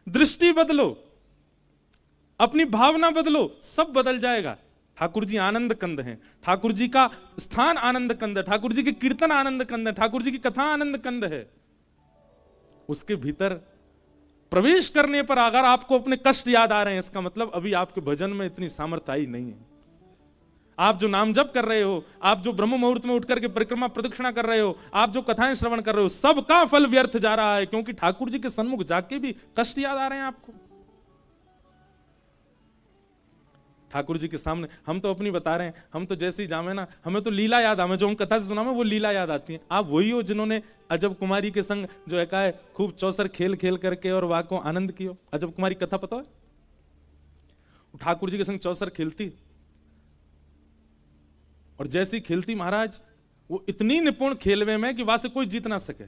दृष्टि बदलो, अपनी भावना बदलो, सब बदल जाएगा। ठाकुर जी आनंद कंद हैं, ठाकुर जी का स्थान आनंद कंद है, ठाकुर जी के कीर्तन आनंद कंद है, ठाकुर जी की कथा आनंद कंद है। उसके भीतर प्रवेश करने पर अगर आपको अपने कष्ट याद आ रहे हैं, इसका मतलब अभी आपके भजन में इतनी सामर्थ्य आई नहीं है। आप जो नाम जप कर रहे हो, आप जो ब्रह्म मुहूर्त में उठकर के परिक्रमा प्रदक्षिणा कर रहे हो, आप जो कथाएं श्रवण कर रहे हो, सबका फल व्यर्थ जा रहा है, क्योंकि ठाकुर जी के सन्मुख जाके भी कष्ट याद आ रहे हैं आपको। ठाकुर जी के सामने हम तो अपनी बता रहे हैं, हम तो जैसे ही जामे ना, हमें तो लीला याद आवे, जो हम कथा से सुना में वो लीला याद आती है। आप वही हो जिन्होंने अजब कुमारी के संग जो है का खूब चौसर खेल खेल करके और वाह को आनंद कियो। अजब कुमारी कथा पता है? ठाकुर जी के संग चौसर खेलती, और जैसी खेलती महाराज, वो इतनी निपुण खेलवे में कि वहां से कोई जीत ना सके।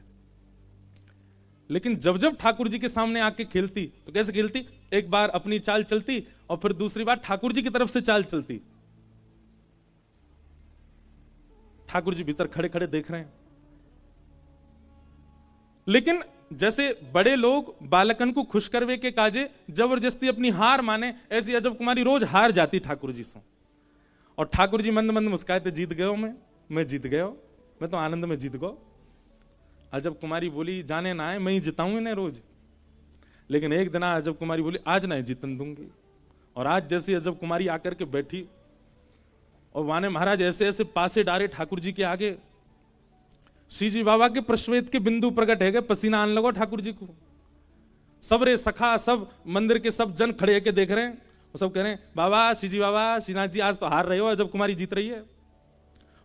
लेकिन जब जब ठाकुर जी के सामने आके खेलती तो कैसे खेलती, एक बार अपनी चाल चलती और फिर दूसरी बार ठाकुर जी की तरफ से चाल चलती। ठाकुर जी भीतर खड़े खड़े देख रहे हैं। लेकिन जैसे बड़े लोग बालकन को खुश करवे के काजे जबरदस्ती अपनी हार माने, ऐसी अजब कुमारी रोज हार जाती ठाकुर जी से। और ठाकुर जी मंद मंद मुस्काए थे, जीत गयो मैं जीत गयो, मैं तो आनंद में जीत गयो। अजब कुमारी बोली, जाने ना है, मैं ही जिताऊं इन्हें रोज। लेकिन एक दिन अजब कुमारी बोली, आज ना जीतन दूंगी। और आज जैसी अजब कुमारी आकर के बैठी और वाने महाराज ऐसे ऐसे पासे डारे ठाकुर जी के आगे, श्री जी बाबा के प्रश्वेत के बिंदु प्रकट है गए, पसीना आने लगो ठाकुर जी को। सब रे सखा, सब मंदिर के सब जन खड़े के देख रहे हैं, वो सब कह रहे हैं, बाबा श्री जी बाबा, श्रीनाथ जी आज तो हार रहे हो, अजब कुमारी जीत रही है।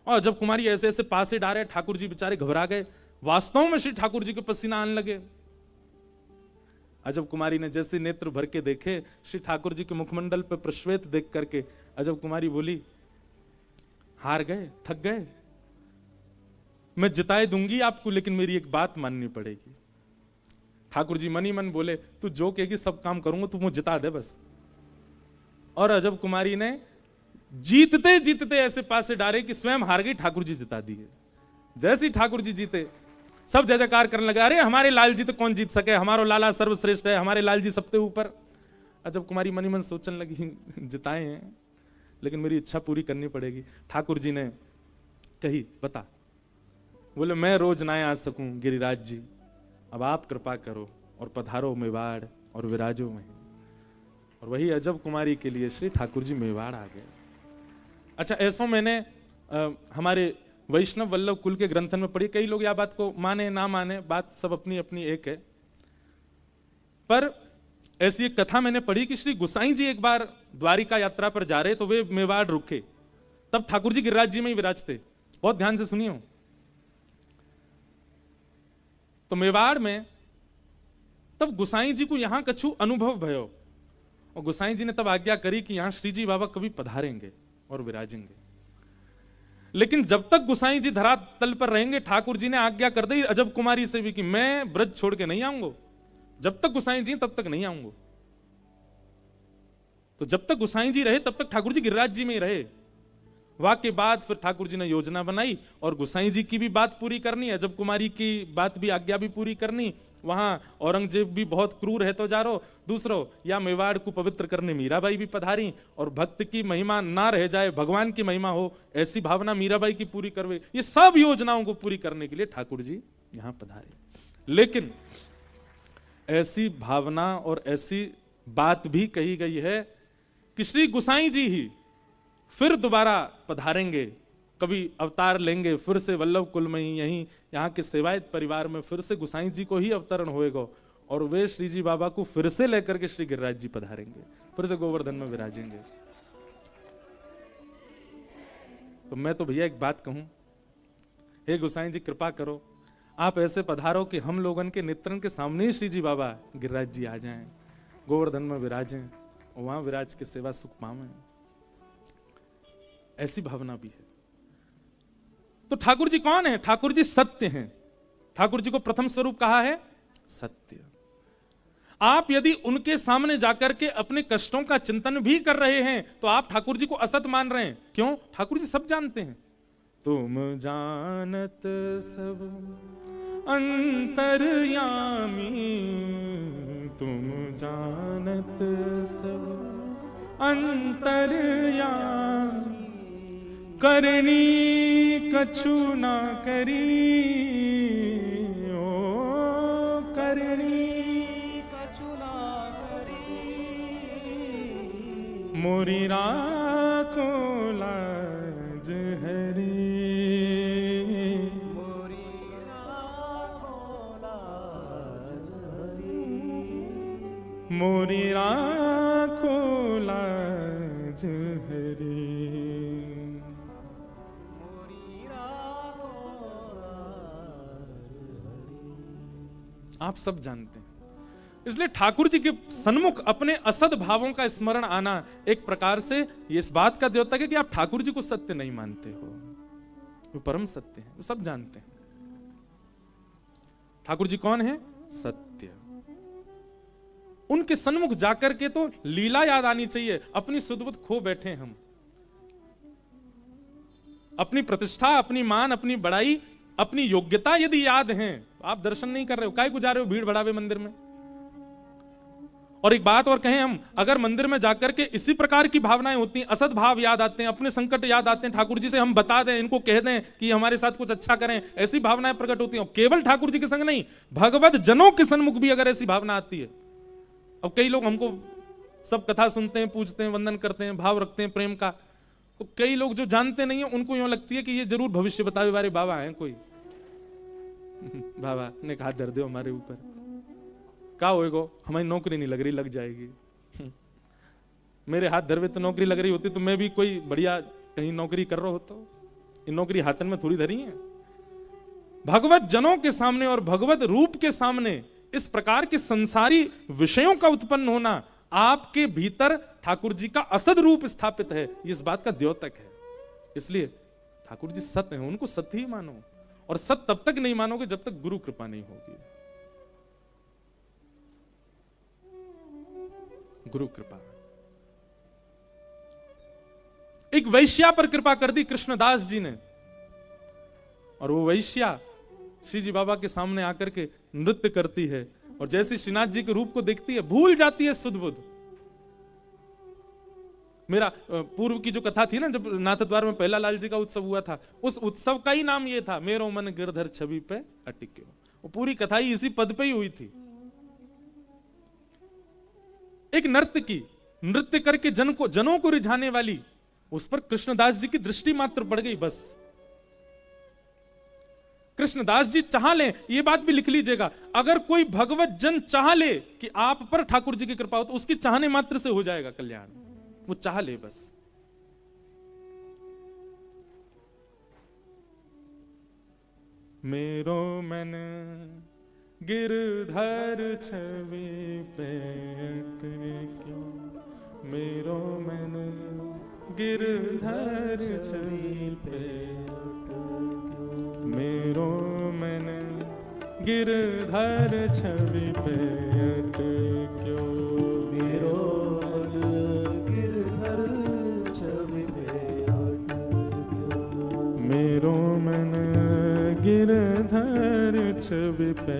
और अजब कुमारी ऐसे ऐसे पासे डारे, ठाकुर जी बेचारे घबरा गए। वास्तव में श्री ठाकुर जी के पसीना आने लगे। अजब कुमारी ने जैसे नेत्र भर के देखे श्री ठाकुर जी के मुखमंडल पर प्रश्वेत देख करके, अजब कुमारी बोली, हार गए, थक गए, मैं जिताए दूंगी आपको, लेकिन मेरी एक बात माननी पड़ेगी। ठाकुर जी मन ही मन बोले, तू जो कहेगी सब काम करूंगा, तू मुझे जिता दे बस। और अजब कुमारी ने जीतते जीतते ऐसे पासे डारे कि स्वयं हार गई, ठाकुर जी जिता दिए। जैसे ही ठाकुर जी जीते, सब जय जयकार करने लगे, अरे हमारे लाल जी तो कौन जीत सके, हमारो लाला सर्वश्रेष्ठ है, हमारे लाल जी सबसे ऊपर। अजब कुमारी मन ही मन सोचने लगी, जिताए हैं लेकिन मेरी इच्छा पूरी करनी पड़ेगी। ठाकुर जी ने कही, बता। बोले, मैं रोज ना आ सकूं गिरिराज जी, अब आप कृपा करो और पधारो मेवाड़ और विराजो में। और वही अजब कुमारी के लिए श्री ठाकुर जी मेवाड़ आ गए। अच्छा, ऐसा मैंने हमारे वैष्णव वल्लभ कुल के ग्रंथन में पढ़ी। कई लोग यह बात को माने ना माने, बात सब अपनी अपनी एक है, पर ऐसी एक कथा मैंने पढ़ी कि श्री गुसाई जी एक बार द्वारिका यात्रा पर जा रहे, तो वे मेवाड़ रुके, तब ठाकुर जी गिरिराज जी में ही विराजते। बहुत ध्यान से सुनियो। तो मेवाड़ में तब गुसाई जी को यहां कछु अनुभव भयो, और गुसाई जी ने तब आज्ञा करी कि यहां श्री जी बाबा कभी पधारेंगे और विराजेंगे। लेकिन जब तक गुसाई जी धरातल पर रहेंगे, ठाकुर जी ने आज्ञा कर दी अजब कुमारी से भी कि मैं ब्रज छोड़ के नहीं आऊंगा। जब तक गुसाई जी तब तक नहीं आऊंगा। तो जब तक गुसाई जी रहे तब तक ठाकुर जी गिरिराज जी में ही रहे। वाह के बाद फिर ठाकुर जी ने योजना बनाई, और गुसाई जी की भी बात पूरी करनी, अजब कुमारी की बात भी, आज्ञा भी पूरी करनी। वहां औरंगजेब भी बहुत क्रूर है तो जा रो, दूसरो या मेवाड़ को पवित्र करने मीराबाई भी पधारी, और भक्त की महिमा ना रह जाए, भगवान की महिमा हो, ऐसी भावना मीराबाई की पूरी करवे। ये सब योजनाओं को पूरी करने के लिए ठाकुर जी यहां पधारे। लेकिन ऐसी भावना और ऐसी बात भी कही गई है कि श्री गुसाई जी ही फिर दोबारा पधारेंगे, कभी अवतार लेंगे, फिर से वल्लभ कुल में ही यहीं यहाँ के सेवायत परिवार में फिर से गुसाई जी को ही अवतरण होएगा, और वे श्री जी बाबा को फिर से लेकर के श्री गिरिराज जी पधारेंगे, फिर से गोवर्धन में विराजेंगे। तो मैं तो भैया एक बात कहूं, हे गुसाई जी कृपा करो, आप ऐसे पधारो कि हम लोगन के नेत्रन के सामने ही श्री जी बाबा गिरिराज जी आ जाएं, गोवर्धन में विराजें, और वहां विराज के सेवा सुख पावें। ऐसी भावना भी है। तो ठाकुर जी कौन है? ठाकुर जी सत्य हैं। ठाकुर जी को प्रथम स्वरूप कहा है सत्य। आप यदि उनके सामने जाकर के अपने कष्टों का चिंतन भी कर रहे हैं तो आप ठाकुर जी को असत मान रहे हैं। क्यों? ठाकुर जी सब जानते हैं। तुम जानत सब अंतर्यामी तुम जानत सब अंतर्यामी, करनी कछु ना करी ओ करनी कछु ना करी, मोरी राखो लाज हरी, मोरी राखो लाज हरी, मोरी राखो लाज हरी। आप सब जानते हैं, इसलिए ठाकुर जी के सन्मुख अपने असद भावों का स्मरण आना एक प्रकार से ये इस बात का द्योतक है कि आप ठाकुर जी को सत्य नहीं मानते हो, वो परम सत्य है, वो सब जानते हैं। ठाकुर जी कौन है? सत्य। उनके सन्मुख जाकर के तो लीला याद आनी चाहिए। अपनी सुध-बुध खो बैठे हम, अपनी प्रतिष्ठा, अपनी मान, अपनी बड़ाई, अपनी योग्यता यदि याद है, आप दर्शन नहीं कर रहे हो, काहे को जा रहे हो भीड़ बढ़ावे मंदिर में? और एक बात और कहें हम, अगर मंदिर में जाकर के इसी प्रकार की भावनाएं होती हैं, असद भाव याद आते हैं, अपने संकट याद आते हैं, ठाकुर जी से हम बता दें, इनको कह दें कि हमारे साथ कुछ अच्छा करें, ऐसी भावनाएं प्रकट होती हैं। केवल ठाकुर जी के संग नहीं, भगवत जनों के सन्मुख भी अगर ऐसी भावना आती है। अब कई लोग हमको सब कथा सुनते हैं, पूजते हैं, वंदन करते हैं, भाव रखते हैं प्रेम का, तो कई लोग जो जानते नहीं है उनको यूं लगती है कि ये जरूर भविष्य बतावे वाले बाबा हैं कोई। बाबा ने कहा दर दो हमारे ऊपर, क्या होएगो, हमारी नौकरी नहीं लग रही, लग जाएगी। मेरे हाथ धरवे तो नौकरी लग रही होती तो मैं भी कोई बढ़िया कहीं नौकरी कर रहा होता। ये नौकरी हाथन में थोड़ी धरी है। भगवत जनों के सामने और भगवत रूप के सामने इस प्रकार के संसारी विषयों का उत्पन्न होना, आपके भीतर ठाकुर जी का असद रूप स्थापित है, इस बात का द्योतक है। इसलिए ठाकुर जी सत्य है, उनको सत्य ही मानो। और सत्य तब तक नहीं मानोगे जब तक गुरु कृपा नहीं होगी। गुरु कृपा। एक वैश्या पर कृपा कर दी कृष्णदास जी ने, और वो वैश्या श्री जी बाबा के सामने आकर के नृत्य करती है, और जैसे श्रीनाथ जी के रूप को देखती है भूल जाती है सुध-बुध। मेरा पूर्व की जो कथा थी ना, जब नाथद्वार में पहला लाल जी का उत्सव हुआ था, उस उत्सव का ही नाम ये था, मेरो मन गिरधर छवि पे अटिक्यो। वो पूरी कथा ही इसी पद पे ही हुई थी। एक नर्तकी नृत्य करके जनों को रिझाने वाली, उस पर कृष्णदास जी की दृष्टि मात्र पड़ गई बस। कृष्णदास जी चाह ले, ये बात भी लिख लीजिएगा, अगर कोई भगवत जन चाह ले कि आप पर ठाकुर जी की कृपा हो, तो उसकी चाहने मात्र से हो जाएगा कल्याण। वो चाह ले बस। मेरो मन गिरधर छवि पे अटक्यो, मेरो मन गिरधर छवि पे अटक्यो, मेरो मन गिरधर छवि पे अटक्यो, मेरो मेरो मन गिरधर छवि पे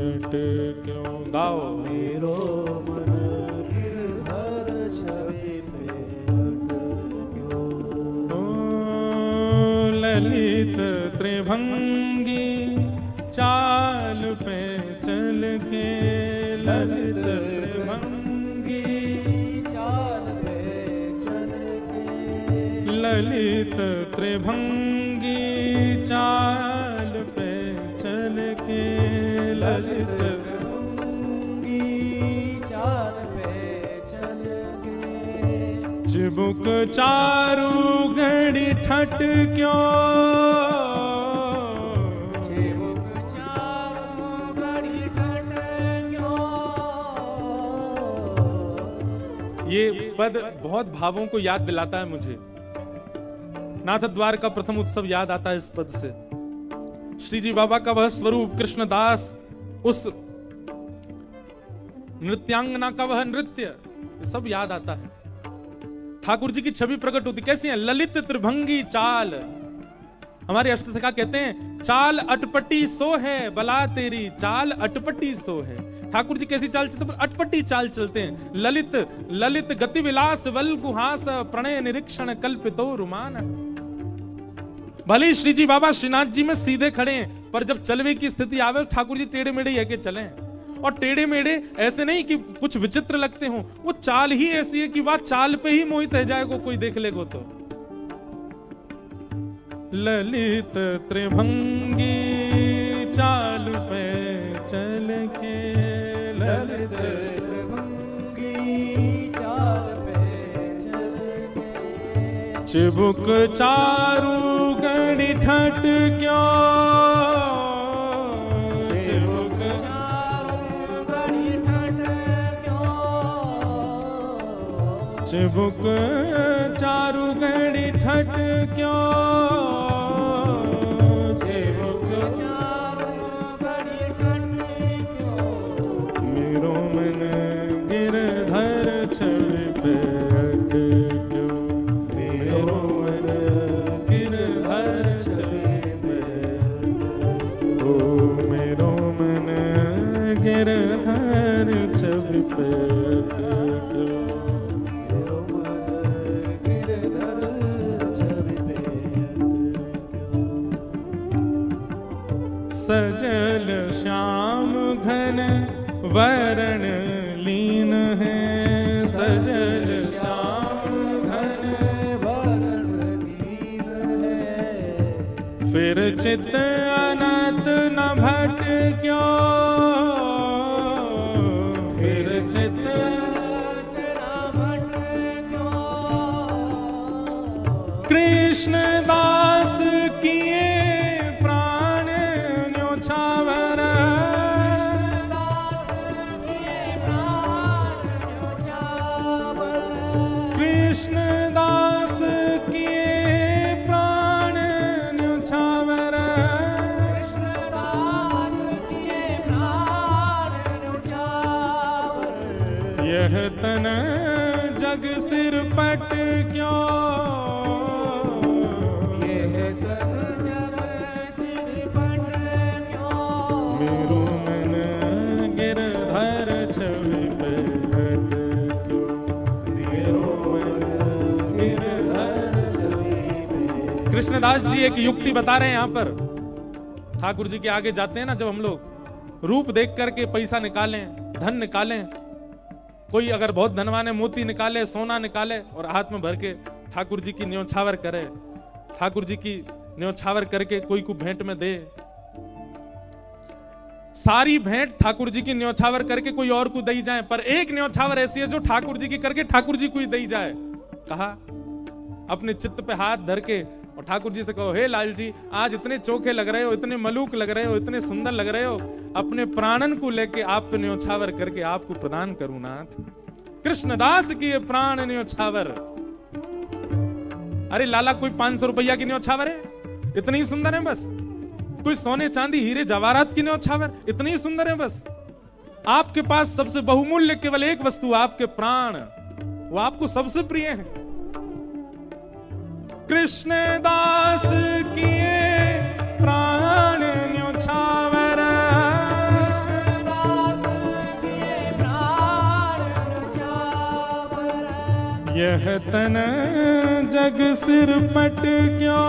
अटक्यो। गाओ। मेरो मन गिरधर छवि पे अटक्यो, ओ ललित त्रिभंगी चाल पे चल के, ललित त्रिभंगी चाल पे चल के, ललित त्रिभंगी चाल पे चल के, ललित त्रिभंगी चाल पे चल के, चिबुक चारू घड़ी ठट क्यों, चिबुक चारू घड़ी ठट क्यों। ये पद बहुत भावों को याद दिलाता है मुझे। नाथद्वार का प्रथम उत्सव याद आता है इस पद से। श्री जी बाबा का वह स्वरूप कृष्णदास, उस नृत्यांगना का वह नृत्य, सब याद आता है। ठाकुर जी की छवि प्रकट होती कैसी है? ललित त्रिभंगी चाल, हमारे अष्टसखा कहते हैं चाल अटपटी सो है बला तेरी, चाल अटपटी सो है। ठाकुर जी कैसी चाल चलते? अटपटी चाल चलते हैं। ललित ललित गति विलास वल गुहास, प्रणय निरीक्षण कल्पितो रुमान। भले श्री जी बाबा श्रीनाथ जी में सीधे खड़े हैं, पर जब चलवे की स्थिति आवे ठाकुर जी टेढ़े मेढ़े है के चले। और टेढ़े मेढ़े ऐसे नहीं कि कुछ विचित्र लगते हो, वो चाल ही ऐसी है कि वह चाल पे ही मोहित रह जाएगा कोई देख लेगो तो। ललित त्रिभंगी चाल पे चल के, ललित त्रिभंगी चाल पे चल के, चिबुक चारु गणि ठट क्यों, चिबुक चारु गणि ठट क्यों, चिबुक चारु गणि ठट क्यों, सजल श्याम घन वरण लीन है, सजल श्याम घन वरण लीन है, फिर चित अनंत न भट क्यों, फिर चित न भट क्यों, कृष्ण दास किए तन जग सिर पट क्यों, ये तन जग सिर पट क्यों, मेरो मन गिरधर छवि पेट क्यों, मेरो मन गिरधर छवि पेट। कृष्णदास जी एक युक्ति बता रहे हैं यहाँ पर। ठाकुर जी के आगे जाते हैं ना जब हम लोग, रूप देख करके पैसा निकालें, धन निकालें, कोई अगर बहुत धनवान है मोती निकाले, सोना निकाले और हाथ में भर के ठाकुर जी की न्योछावर करे, ठाकुर जी की न्योछावर करके कोई को भेंट में दे। सारी भेंट ठाकुर जी की न्योछावर करके कोई और को दई जाए, पर एक न्योछावर ऐसी है जो ठाकुर जी की करके ठाकुर जी को ही दई जाए। कहा अपने चित्त पे हाथ धर के और ठाकुर जी से कहो, हे लाल जी आज इतने चोखे लग रहे हो, इतने मलूक लग रहे हो, इतने सुंदर लग रहे हो, अपने प्राणन को लेके आप पे न्योछावर करके आपको प्रदान करूं नाथ। कृष्णदास की ये प्राण न्योछावर। अरे लाला कोई 500 रुपया की न्योछावर है, इतनी सुंदर है बस। कोई सोने चांदी हीरे जवाहरात की न्योछावर, इतनी सुंदर है बस। आपके पास सबसे बहुमूल्य केवल एक वस्तु, आपके प्राण, वो आपको सबसे प्रिय है। कृष्णदास किए प्राण न्योछावर, कृष्णदास किए प्राण न्योछावर, यह तन जग सिर पट क्यों,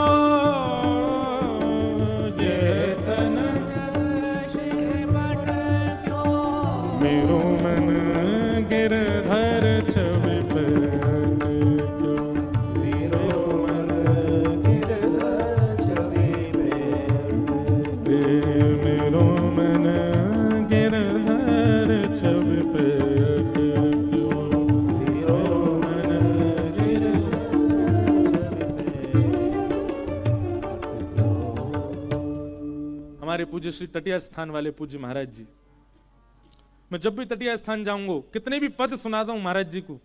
यह तन जग सिर पट क्यों, मेरो मन गिरधर छवि पेट क्यों, मेरो मन गिरधर छवि पेट क्यों, मेरो मन गिरधर छवि पेट। हमारे पूज्य श्री तटिया स्थान वाले पूज्य महाराज जी, मैं जब भी तटिया स्थान जाऊंगा कितने भी पद सुनाता हूं महाराज जी को,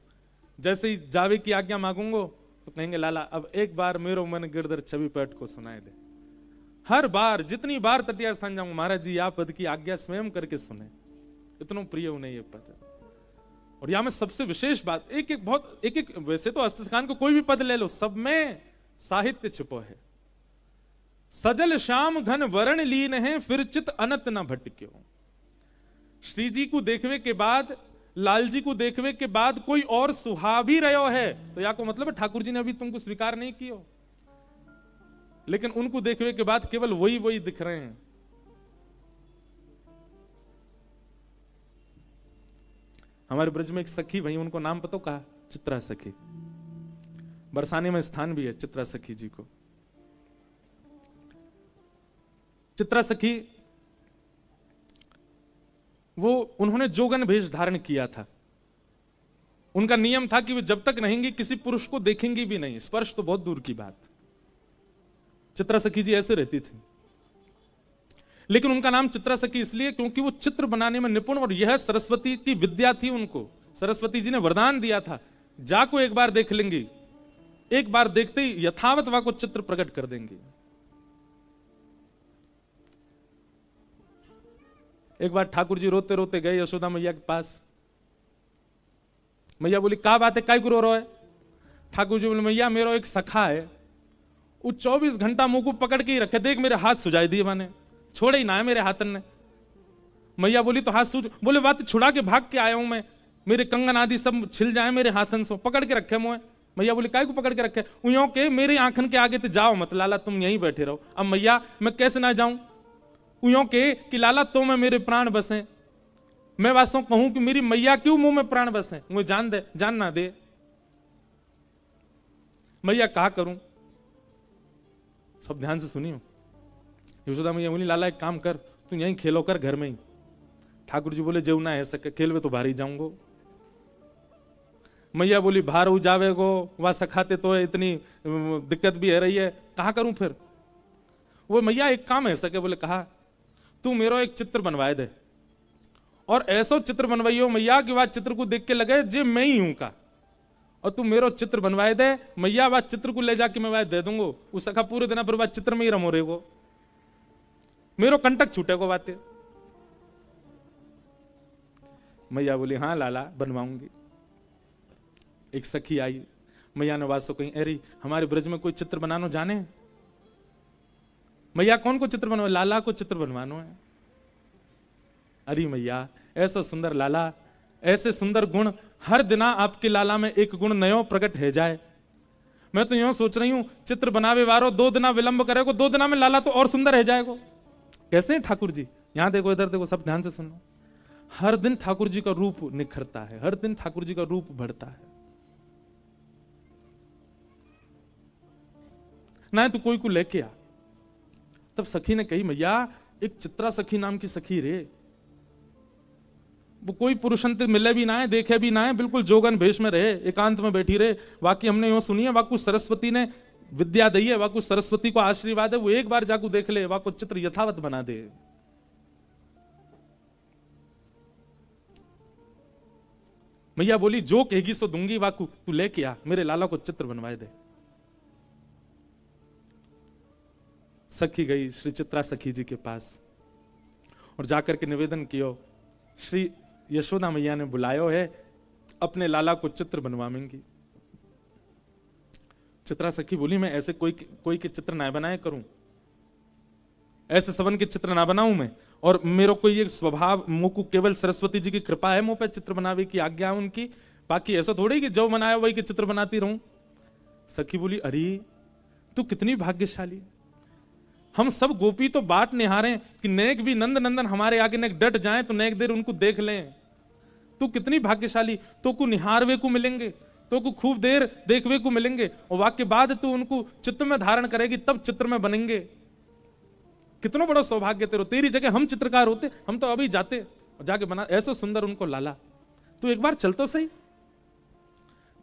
जैसे ही जावे की आज्ञा मांगूंगा तो कहेंगे लाला अब एक बार मेरो मन गिरधर छवि पेट को सुनाए दे। हर बार जितनी बार तटिया स्थान जाऊंगा महाराज जी आप पद की आज्ञा स्वयं करके सुने, इतना प्रिय उन्हें ये पद। और यहां में सबसे विशेष बात, एक वैसे तो अष्टसखान को कोई भी पद ले लो, सब में साहित्य छुपो है, सजल श्याम घन वरण लीन है, फिर चित अनत न भटक्यो। श्री जी को देखवे के बाद, लाल जी को देखवे के बाद कोई और सुहा भी रहो है, तो या को मतलब है ठाकुर जी ने अभी तुमको स्वीकार नहीं किया, लेकिन उनको देखवे के बाद केवल वही वही दिख रहे हैं। हमारे ब्रज में एक सखी भाई, उनको नाम पता कहा, चित्रा सखी। बरसाने में स्थान भी है चित्रा सखी जी को। चित्रा सखी वो उन्होंने जोगन भेष धारण किया था। उनका नियम था कि वे जब तक रहेंगी किसी पुरुष को देखेंगी भी नहीं, स्पर्श तो बहुत दूर की बात। चित्रा सखी जी ऐसे रहती थी। लेकिन उनका नाम चित्रा सखी इसलिए क्योंकि वो चित्र बनाने में निपुण, और यह सरस्वती की विद्या थी। उनको सरस्वती जी ने वरदान दिया था, जाको एक बार देख लेंगी, एक बार देखते ही यथावत वा को चित्र प्रकट कर देंगी। एक बार ठाकुर जी रोते रोते गए यशोदा मैया के पास। मैया बोली क्या बात है, काय को रो रहा है? ठाकुर जी बोले मैया मेरा एक सखा है, वो 24 घंटा मुंह को पकड़ के ही रखे, देख मेरे हाथ सुझाई दिए, मैंने छोड़े ही ना है मेरे हाथन ने। मैया बोली तो हाथ सूझ, बोले बात छुड़ा के भाग के आया हूं मैं, मेरे कंगन आदि सब छिल जाए मेरे हाथन से, पकड़ के रखे मुझे। मैया बोली काय को पकड़ के रखे? उयों के मेरे आंखन के आगे तो जाओ मत लाला, तुम यहीं बैठे रहो। अब मैया मैं कैसे ना जाऊं? उयों के कि लाला तो मैं मेरे प्राण बसे, मैं वासों कहूं कि मेरी मैया क्यों मुंह में प्राण बसे, मुझे जान दे, जान ना दे। मैया कहा करूं? सब ध्यान से सुनियो। यशोदा मैया बोली लाला एक काम कर, तू यहीं खेलो कर घर में ही। ठाकुर जी बोले जेऊ ना है सके, खेलवे तो बाहर ही जाऊंगो। मैया बोली बाहर हो जावेगो, वहां सखाते तो है, इतनी दिक्कत भी है रही है, कहा करूं फिर? वो मैया एक काम है सके, बोले कहा तू मेरा एक चित्र बनवाए दे, और ऐसा चित्र बनवाइयो मैया कि वह चित्र को देख के लगे जे मैं ही हूं का, और तू मेरा चित्र बनवाए दे मैया, वह चित्र को ले जाके मैं वह दे दूंगो। उस सखा पूरे दिन पर वह चित्र में ही रमो रहेगो, मेरो कंटक छूटेगो बातें। मैया बोली हाँ लाला बनवाऊंगी। एक सखी आई, मैया ने वासो कहीं अरे हमारे ब्रज में कोई चित्र बनानो जाने? मैया कौन को चित्र बनवा? लाला को चित्र बनवानो है। अरे मैया ऐसा सुंदर लाला, ऐसे सुंदर गुण, हर दिना आपके लाला में एक गुण नयो प्रकट है जाए। मैं तो यूं सोच रही हूं चित्र बनावे वारो 2 दिना विलंब करेगो, 2 दिना में लाला तो और सुंदर है जाएगो। कैसे ठाकुर जी? यहां देखो, इधर देखो, सब ध्यान से सुनो। हर दिन ठाकुर जी का रूप निखरता है, हर दिन ठाकुर जी का रूप बढ़ता है। ना तो कोई को लेके आ। तब सखी ने कही मैया एक चित्रा सखी नाम की सखी रे, वो कोई पुरुषन मिले भी ना है, देखे भी ना है, बिल्कुल जोगन भेष में रहे, एकांत में बैठी रहे। वाकई हमने यूं सुनी है, वाकु सरस्वती ने विद्या दी है, वाकु सरस्वती को आशीर्वाद है, वो एक बार जाकू देख ले, वाकु चित्र यथावत बना दे। मैया बोली जो कहेगी सो दूंगी, वाकु तू लेके आ, मेरे लाला को चित्र बनवाए दे। सखी गई श्री चित्रा सखी जी के पास और जाकर के निवेदन किया, श्री यशोदा मैया ने बुलायो है, अपने लाला को चित्र बनवाएंगी। चित्रा सखी बोली मैं ऐसे कोई के चित्र ना बनाए करूं, ऐसे सबन के चित्र ना बनाऊं मैं, और मेरा कोई एक स्वभाव, मुंह को केवल सरस्वती जी की कृपा है मुंह पे चित्र बनावे की आज्ञा है उनकी, बाकी ऐसा थोड़ी कि जो बनाया वही के चित्र बनाती रहूं। सखी बोली अरे तू कितनी भाग्यशाली, हम सब गोपी तो बाट निहारे कि नेक भी नंद नंदन हमारे आगे नेक डट जाएं तो नेक देर उनको देख लें। तू कितनी भाग्यशाली, तो को निहारवे को मिलेंगे, तो को खूब देर देखवे को मिलेंगे, और वाक्य बाद तू उनको चित्त में धारण करेगी तब चित्र में बनेंगे। कितना बड़ा सौभाग्य तेरो, तेरी जगह हम चित्रकार होते, हम तो अभी जाते और जाके बना ऐसा सुंदर उनको लाला। तू एक बार चल तो सही।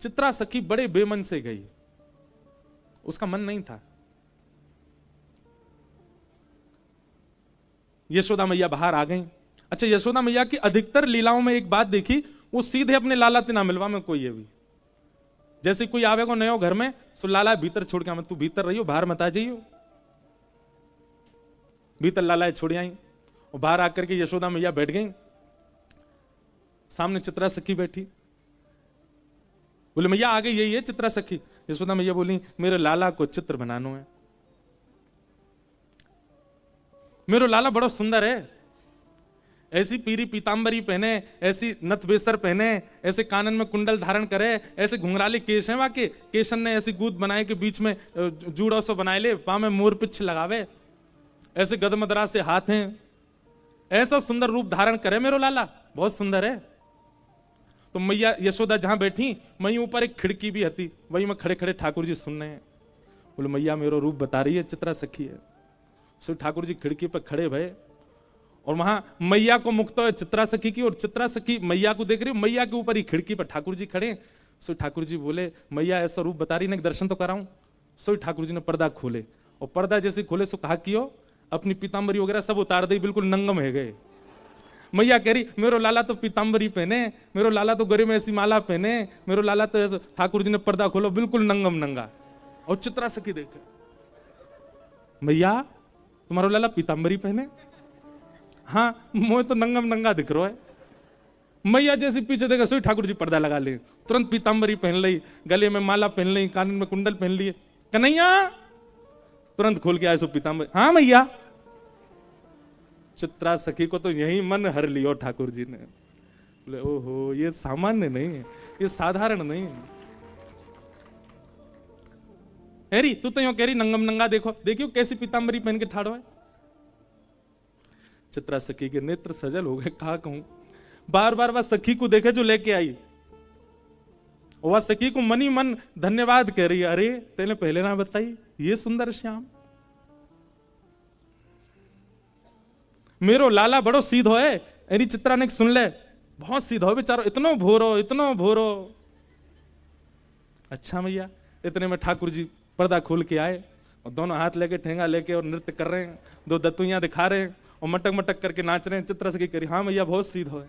चित्रा सखी बड़े बेमन से गई, उसका मन नहीं था। यशोदा मैया बाहर आ गई। अच्छा, यशोदा मैया की अधिकतर लीलाओं में एक बात देखी, वो सीधे अपने लाला ते ना मिलवा में कोई है भी। जैसे कोई आवेगो नयो घर में, सो लाला भीतर छोड़ के, तू भीतर रहियो, बाहर मत आ जाइयो। भीतर लाला छोड़ आई और बाहर आकर के यशोदा मैया बैठ गई, सामने चित्रा सखी बैठी। बोले मैया आ गई, यही है चित्रा सखी। यशोदा मैया बोली मेरे लाला को चित्र बनाना है। मेरो लाला बड़ा सुंदर है, ऐसी पीरी पीतांबरी पहने, ऐसी नथ बेसर पहने, ऐसे कानन में कुंडल धारण करे, ऐसे घुंघराले केश हैं वाके, केशन ने ऐसी गूद बनाए के बीच में जूड़ों से बनाए ले, पाँव में मोर पिछ लगावे, ऐसे गदमदरा से हाथ हैं, ऐसा सुंदर रूप धारण करे मेरो लाला, बहुत सुंदर है। तो मैया यशोदा जहां बैठी, वहीं ऊपर एक खिड़की भी हती, वहीं में खड़े खड़े ठाकुर जी सुन रहे हैं। बोले मैया मेरो रूप बता रही है, चित्रा सखी है। सो ठाकुर जी खिड़की पर खड़े भये और वहां मैया को मुक्त है चित्रा सखी की, और चित्रा सखी मैया को देख रही, मैया के ऊपर ही खिड़की पर ठाकुर जी खड़े। सो ठाकुर जी बोले मैया ऐसा रूप बता रही ना, दर्शन तो कराऊं। सो ठाकुर जी ने पर्दा खोले, और पर्दा जैसे खोले सो कहा कियो अपनी पीतांबरी वगैरह सब उतार दी, बिल्कुल नंगम है गए। मैया कह रही मेरो लाला तो पीतांबरी पहने, मेरो लाला तो गले में ऐसी माला पहने, मेरो लाला तो ऐसा। ठाकुर जी ने पर्दा खोलो, बिल्कुल नंगम नंगा। और चित्रा सखी देखे, मैया तुम्हारो लाला पीतांबरी पहने? हाँ मोह तो नंगम नंगा दिख रहा है। मैया जैसे पीछे देखा, सोई ठाकुर जी पर्दा लगा ले, तुरंत पीतांबरी पहन ली, गले में माला पहन ली, कान में कुंडल पहन लिए। कन्हैया तुरंत खोल के आए सो पीतांबरी। हाँ मैया। चित्रा सखी को तो यही मन हर लियो ठाकुर जी ने। बोले ओहो ये सामान्य नहीं है, ये साधारण नहीं है। हेरी तू तो यूं कह रही नंगम नंगा, देखो देखियो कैसी पीतांबरी पहन के ठाड़ो है। चित्रा सखी के नेत्र सजल हो गए, कहा कहूं। बार बार वह सखी को देखे जो लेके आई, वह सखी को मनी मन धन्यवाद कह रही है। अरे तेने पहले ना बताई, ये सुंदर श्याम मेरो लाला बड़ो सीधो है। अरे चित्रा ने सुन ले, बहुत सीधो है बेचारो, इतनो भोरो इतनो भोरो। अच्छा मैया। इतने में ठाकुर जी पर्दा खोल के आए और दोनों हाथ लेके ठेंगा लेके और नृत्य कर रहे हैं, दो दत्तुइयां दिखा रहे हैं और मटक मटक करके नाच रहे हैं। चित्रा सखी करी हाँ मैया बहुत सीधो है।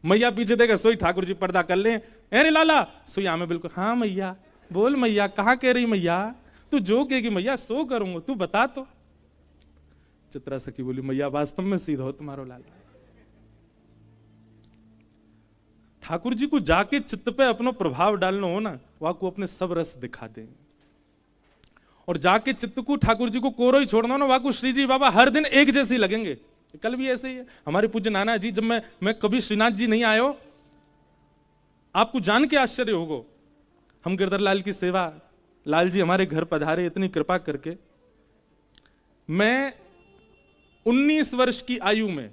मैया पीछे देखे, सोई ठाकुर जी पर्दा कर ले। अरे लाला सोई में बिल्कुल। हाँ मैया। बोल मैया, कहाँ कह रही मैया? तू जो कहेगी मैया सो करूंगा, तू बता तो। चित्रा सखी बोली मैया वास्तव में सीधा हो तुम्हारो लाला। ठाकुर जी को जाके चित्त पे अपनो प्रभाव डालना हो ना, वह को अपने सब रस दिखा दे। और जाके चित्त को ठाकुर जी को कोरो ही छोड़ना हो ना, वह को श्री जी बाबा हर दिन एक जैसे ही लगेंगे। कल भी ऐसे ही है हमारे पूज्य नाना जी, जब मैं कभी श्रीनाथ जी नहीं आयो, आपको जान के आश्चर्य होगा। हम गिरधर लाल की सेवा, लाल जी हमारे घर पधारे इतनी कृपा करके। मैं 19 वर्ष की आयु में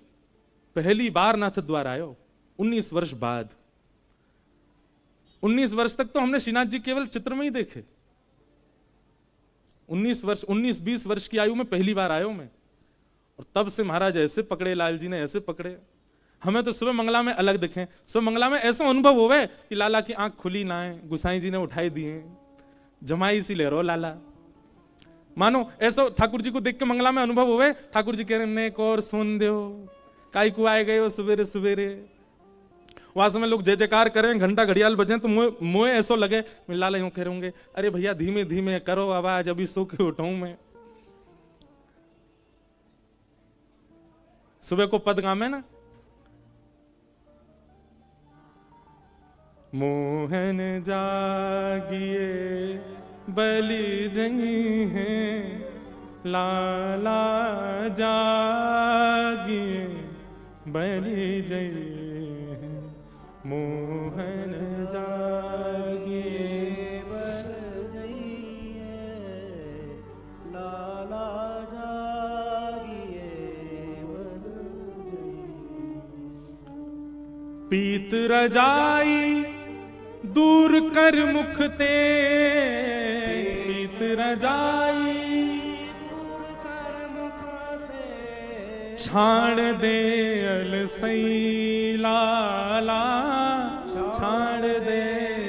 पहली बार नाथ द्वार आयो। 19 वर्ष बाद, 19 वर्ष तक तो हमने श्रीनाथ जी केवल चित्र में ही देखे। 19-20 वर्ष की आयु में पहली बार आयो मैं, और तब से महाराज ऐसे पकड़े, लाल जी ने ऐसे पकड़े। हमें तो सुबह मंगला में अलग दिखे। सुबह मंगला में ऐसा अनुभव होवे कि लाला की आंख खुली ना है, गुसाई जी ने उठाई दिए, जमाई सी ले रो लाला। मानो ऐसा ठाकुर जी को देख के मंगला में अनुभव हुए। ठाकुर जी कह रहे नेक और सुन दो, काई को आए गए हो सवेरे सवेरे। वहां समय लोग जय जयकार करें, घंटा घड़ियाल बजे, तो मुझे ऐसा लगे लाला यूं कह रहे होंगे, अरे भैया धीमे धीमे करो आवाज, अभी सो के उठाऊं मैं। सुबह को पद गामे ना, मोहन जागिए बलि जई हैं, लाला जागिए बलि जई हैं, मोहन जागिए बलि जई हैं, लाला जागिए बलि जई। पीत रजाई दूर कर मुख ते, पीत रजाई दूर कर मुख ते, छाण दे अलसई लाला, छाण दे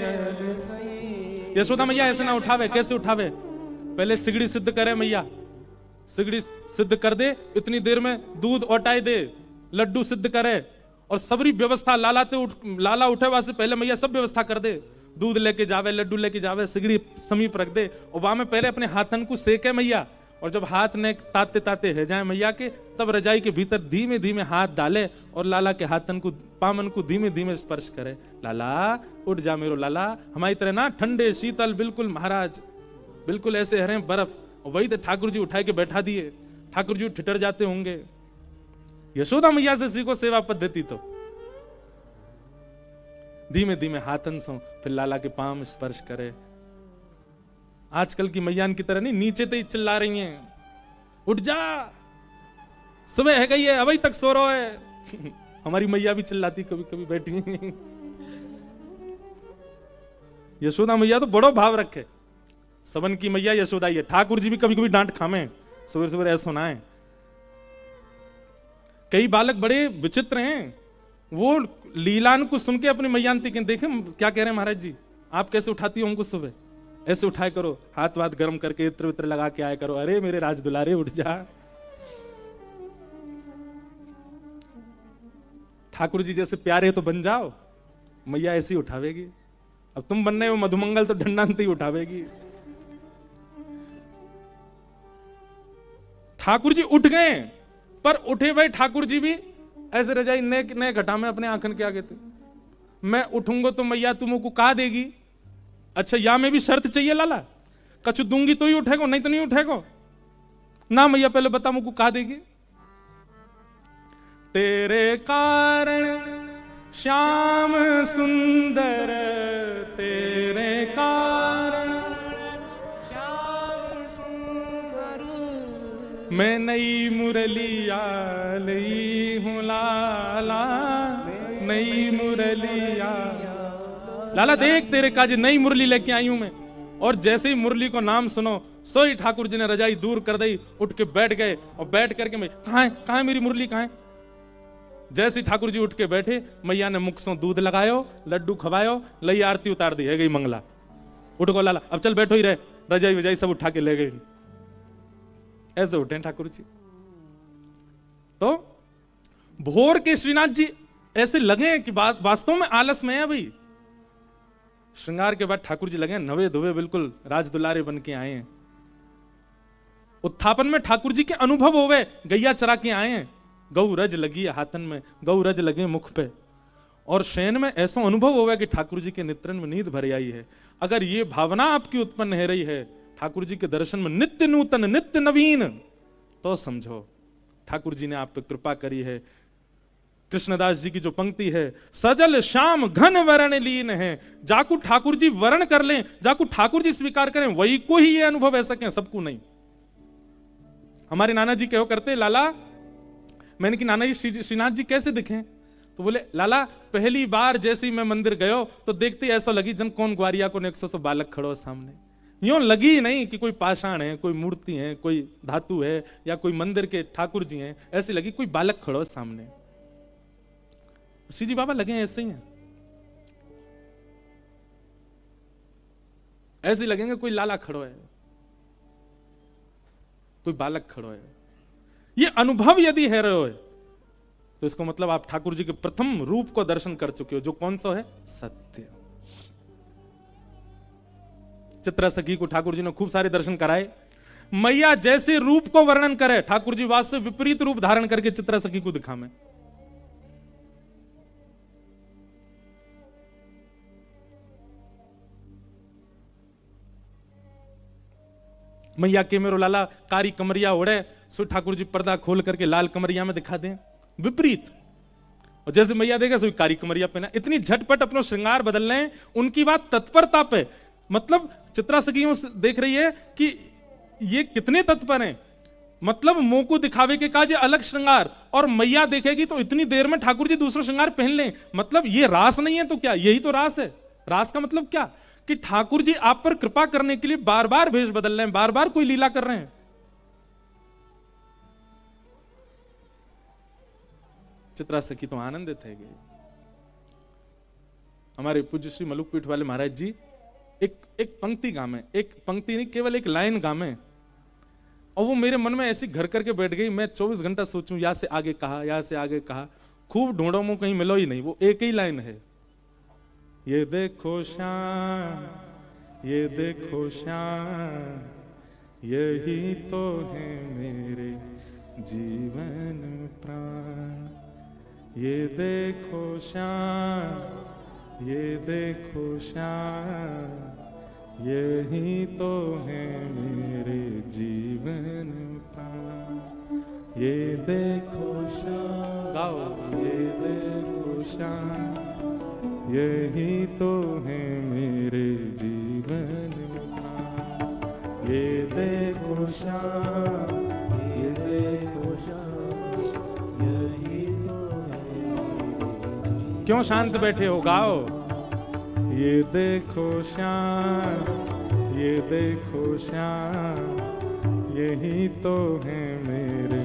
अलसई। यशोदा मैया ऐसे ना उठावे। कैसे उठावे? पहले सिगड़ी सिद्ध करे मैया, सिगड़ी सिद्ध कर दे, इतनी देर में दूध ओटाई दे, लड्डू सिद्ध करे, और सबरी व्यवस्था लाला उठे वासे पहले मैया सब व्यवस्था कर दे। दूध लेके जावे, लड्डू लेके जावे, सिगड़ी समीप रख दे, और वहां में पहले अपने हाथन को सेके मैया। और जब हाथ ने ताते ताते है जाए मैया के, तब रजाई के भीतर धीमे धीमे हाथ डाले और लाला के हाथन को, पामन को धीमे धीमे स्पर्श करे। लाला उठ जा मेरो लाला, हमारी तरह ना ठंडे शीतल बिल्कुल महाराज, बिल्कुल ऐसे हरे बर्फ। और वही तो ठाकुर जी उठा के बैठा दिए। ठाकुर जी ठिठर जाते होंगे। यशोदा मैया से सीखो सेवा पद्धति। तो धीमे धीमे हाथन सो, फिर लाला के पांव स्पर्श करे। आजकल की मैयान की तरह नहीं नीचे तो ही चिल्ला रही हैं, उठ जा, सुबह है गई है, अभी तक सो रहा है। हमारी मैया भी चिल्लाती कभी कभी बैठी। यशोदा मैया तो बड़ो भाव रखे। सबन की मैया यशोदा ही है। ठाकुर जी भी कभी कभी डांट खामे, सुबह सुबह ऐसा ना है। कई बालक बड़े विचित्र हैं, वो लीलान को सुन के अपनी मैयांती के देखे क्या कह रहे हैं, महाराज जी आप कैसे उठाती हो हमको सुबह, ऐसे उठाए करो, हाथ वाथ गर्म करके इत्र वित्र लगा के आया करो। अरे मेरे राज दुलारे उठ जा। ठाकुर जी जैसे प्यारे तो बन जाओ, मैया ऐसी उठावेगी। अब तुम बनने हो मधुमंगल तो ढंडांती उठावेगी। ठाकुर जी उठ गए, पर उठे भाई ठाकुर जी भी ऐसे रजाई नए घटा में अपने आंखन के आगे थे। मैं उठूंगा तो मैया तुमको कहा देगी, अच्छा या में भी शर्त चाहिए लाला, कछु दूंगी तो ही उठेगो, नहीं तो नहीं उठेगो ना। मैया पहले बता मुझको कहा देगी। तेरे कारण श्याम सुंदर, तेरे कारण श्याम सुंदर, मैं नई मुरलिया ली हूं लाला, नई मुरलिया। लाला देख तेरे काज नई मुरली लेके आई हूं मैं। और जैसे ही मुरली को नाम सुनो, सोई ठाकुर जी ने रजाई दूर कर दी, उठ के बैठ गए। और बैठ करके मैं कहां है मेरी मुरली, कहां है। जैसे ठाकुर जी उठ के बैठे, मैया ने मुख से दूध लगायो, लड्डू खवायो, लई आरती उतार दी, है गई मंगला। उठ गो लाला, अब चल बैठो ही रहे, रजाई वजाई सब उठा के ले गई। ऐसे उठे ठाकुर जी। तो भोर के श्रीनाथ जी ऐसे लगे कि वास्तव में आलस में है भाई। श्रृंगार के बाद ठाकुर जी लगे नवे धुवे बिल्कुल राज दुलारे बन के आए हैं। उत्थापन में ठाकुर जी के अनुभव हो गए, गैया चरा के आए हैं, गौ रज लगी है हाथन में, गौ रज लगे मुख पे। और शयन में ऐसा अनुभव हो गया कि ठाकुर जी के नेत्रन में नींद भर आई है। अगर ये भावना आपकी उत्पन्न हो रही है ठाकुर जी के दर्शन में नित्य नूतन नित्य नवीन, तो समझो ठाकुर जी ने आप पे कृपा करी है। कृष्णदास जी की जो पंक्ति है, सजल श्याम घन वरण लीन है, जाकू ठाकुर जी वर्ण कर लें, जाकू ठाकुर जी स्वीकार करें, वही को ही ये अनुभव ऐसा सके, सबको नहीं। हमारे नाना जी कहो करते, लाला मैंने कि नाना जी श्रीनाथ जी कैसे दिखे, तो बोले लाला पहली बार जैसे ही मैं मंदिर गयो तो देखते ऐसा लगी जन कौन ग्वारिया को 100 बालक खड़ो सामने। यूं लगी ही नहीं कि कोई पाषाण है, कोई मूर्ति है, कोई धातु है, या कोई मंदिर के ठाकुर जी हैं, ऐसी लगी कोई बालक खड़ो सामने। श्री जी बाबा लगे ऐसे ही हैं, ऐसे लगेंगे कोई लाला खड़ो है, कोई बालक खड़ो है। ये अनुभव यदि है रहे हो तो इसको मतलब आप ठाकुर जी के प्रथम रूप को दर्शन कर चुके हो, जो कौन सा है, सत्य। चित्रा सखी को ठाकुर जी ने खूब सारे दर्शन कराए। मैया जैसे रूप को वर्णन करे, ठाकुर जी वास्तव विपरीत रूप धारण करके चित्रा सखी को दिखावे। मैया के मेरो लाला कारी कमरिया ओढ़े, सो ठाकुर जी पर्दा खोल करके लाल कमरिया में दिखा दें, विपरीत। और जैसे मैया देगा सो कारी कमरिया पहना। इतनी झटपट अपना श्रृंगार बदल रहे हैं, उनकी बात तत्परता पे, मतलब चित्रा सखियों देख रही है कि ये कितने तत्पर हैं, मतलब मुंह को दिखावे के काज अलग श्रृंगार, और मैया देखेगी तो इतनी देर में ठाकुर जी दूसरा श्रृंगार पहन लें। मतलब ये रास नहीं है तो क्या, यही तो रास है। रास का मतलब क्या, कि ठाकुर जी आप पर कृपा करने के लिए बार बार भेष बदल रहे हैं, बार बार कोई लीला कर रहे हैं। चित्रा सखी तो आनंदित है। हमारे पूज्य श्री मलुकपीठ वाले महाराज जी एक पंक्ति गामे, एक पंक्ति नहीं केवल एक लाइन गामे, और वो मेरे मन में ऐसी घर करके बैठ गई। मैं 24 घंटा सोचूं, या से आगे कहा, या से आगे कहा, खूब ढूंढो मुंह कहीं मिलो ही नहीं। वो एक ही लाइन है, ये देखो श्याम, ये देखो श्याम, यही तो है मेरे जीवन प्राण। ये देखो श्याम, ये देखो श्याम, यही तो है मेरे जीवन प्राण। ये देखो श्याम, गाओ, ये देखो श्याम, यही तो है मेरे जीवन प्राण। ये देखो श्याम, ये देखो श्याम, यही तो है मेरे जीवन। क्यों शांत बैठे हो, गाओ। ये देखो श्याम, ये देखो श्याम, यही तो है मेरे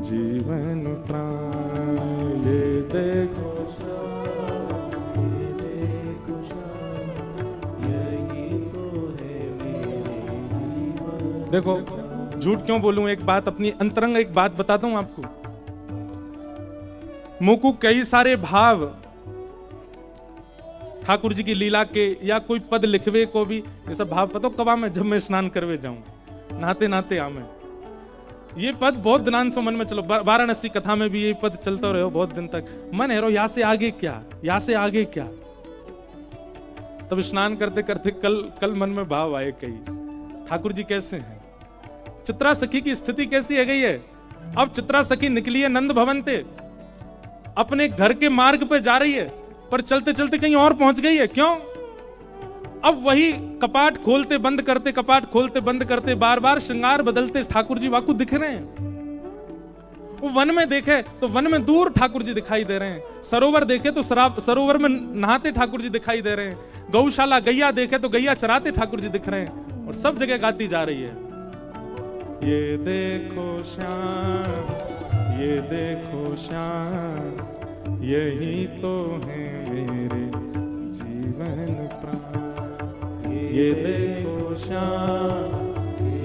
जीवन प्राण। ये देखो श्याम, ये देखो श्याम, यही तो है मेरे जीवन। देखो, झूठ क्यों बोलूं, एक बात अपनी अंतरंग एक बात बताता हूं आपको। मुझको कई सारे भाव ठाकुर जी की लीला के या कोई पद लिखवे को भी ये सब भाव पता कब मैं, जब मैं स्नान करवे जाऊं, नहाते नहाते आमे। ये पद बहुत दिनान से मन में चलो, वाराणसी कथा में भी ये पद चलता रहो बहुत दिन तक। मन है रो यहाँ से आगे क्या, यहाँ से आगे क्या। तब स्नान करते करते कल मन में भाव आए कई, ठाकुर जी कैसे हैं, चित्रा सखी की स्थिति कैसी है गई है। अब चित्रा सखी निकली है नंद भवन से, अपने घर के मार्ग पे जा रही है, पर चलते चलते कहीं और पहुंच गई है। क्यों? अब वही कपाट खोलते बंद करते, कपाट खोलते बंद करते, बार बार श्रृंगार बदलते ठाकुर जी वाकू दिख रहे हैं। वो वन में देखे तो वन में दूर ठाकुर जी दिखाई दे रहे हैं, सरोवर देखे तो सरोवर में नहाते ठाकुर जी दिखाई दे रहे हैं, गौशाला गैया देखे तो गैया चराते ठाकुर जी दिख रहे हैं, और सब जगह गाती जा रही है, ये देखो श्याम, ये देखो श्याम, यही तो है मेरे जीवन प्राण। ये देखो श्याम,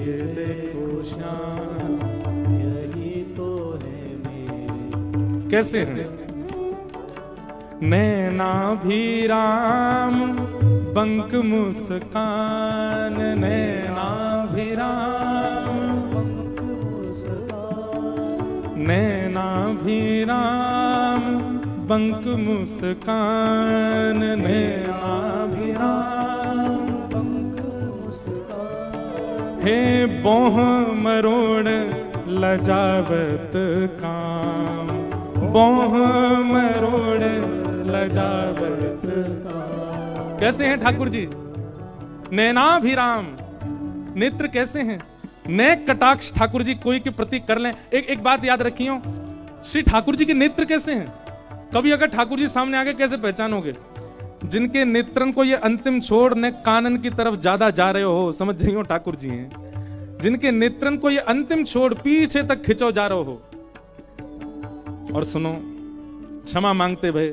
ये देखो श्याम, यही तो है मेरे। कैसे हैं? नैना भी राम, बंक मुस्कान, नैना भी राम, बंक मुस्कान, नैना भी राम, बंक मुस्कान, नैना भी राम, बंक मुस्कान। हे बोह मरोड़ लजावत काम, बोह मरोड़ लजावत काम। कैसे हैं ठाकुर जी? नैनाभिराम, नेत्र कैसे हैं? नेक कटाक्ष ठाकुर जी कोई के प्रति कर लें। एक बात याद रखियो, श्री ठाकुर जी के नेत्र कैसे हैं? कभी अगर ठाकुर जी सामने आगे कैसे पहचानोगे? जिनके नेत्रन को ये अंतिम छोड़ ने कानन की तरफ ज्यादा जा रहे हो, समझ जाइयो ठाकुर जी हैं। जिनके नेत्रन को ये अंतिम छोड़ पीछे तक खिंचो जा रहे हो। और सुनो, क्षमा मांगते भय,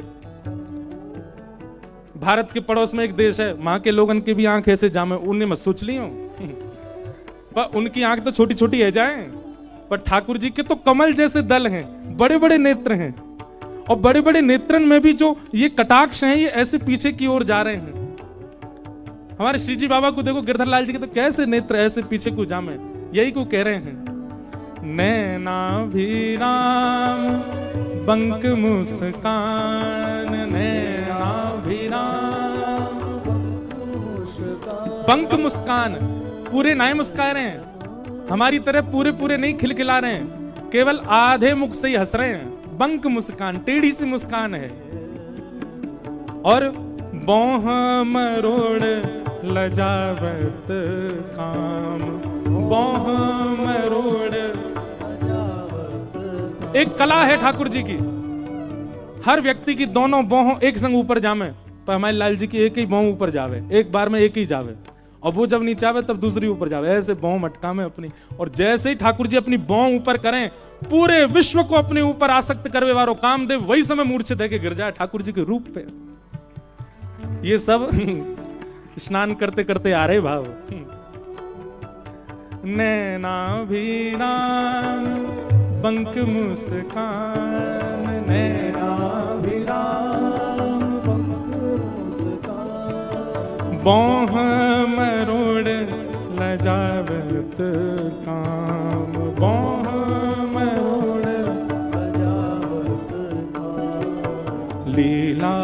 भारत के पड़ोस में एक देश है, वहां के लोगन की भी आंख ऐसे जामे, उन्हें मत सोच लियो, पर उनकी आंख तो छोटी छोटी है जाए, पर ठाकुर जी के तो कमल जैसे दल हैं, बड़े बड़े नेत्र हैं, और बड़े बड़े नेत्रन में भी जो ये कटाक्ष हैं, ये ऐसे पीछे की ओर जा रहे हैं। हमारे श्री जी बाबा को देखो, गिरधर लाल जी के तो कैसे नेत्र ऐसे पीछे को जामे, यही को कह रहे हैं। नैना भी राम, बंक मुस्कान, नैना भी राम, बंक मुस्कान, पूरे नाय मुस्का रहे हैं, हमारी तरह पूरे पूरे नहीं खिलखिला रहे हैं, केवल आधे मुख से ही हंस रहे हैं। बंक मुस्कान, टेढ़ी सी मुस्कान है। और बोह मरोड़ लजावत काम, बोह मरोड़, एक कला है ठाकुर जी की, हर व्यक्ति की दोनों बोह एक संग ऊपर जावे, पर हमारे लाल जी की एक ही बोह ऊपर जावे, एक बार में एक ही जावे, और वो जब नीचे आवे तब दूसरी ऊपर जावे, ऐसे बोह मटका में अपनी। और जैसे ही ठाकुर जी अपनी बोह ऊपर करें, पूरे विश्व को अपने ऊपर आसक्त करवे वारो कामदेव वही समय मूर्छित है के गिर जाए ठाकुर जी के रूप पे। ये सब स्नान करते करते आ रहे भाव। नैना भी राम, बंक मुस्कान, नैना भी राम, बंक मुस्कान, बोह मरोड़ लजावत काम, बोह मरोड़ लजावत काम। लीला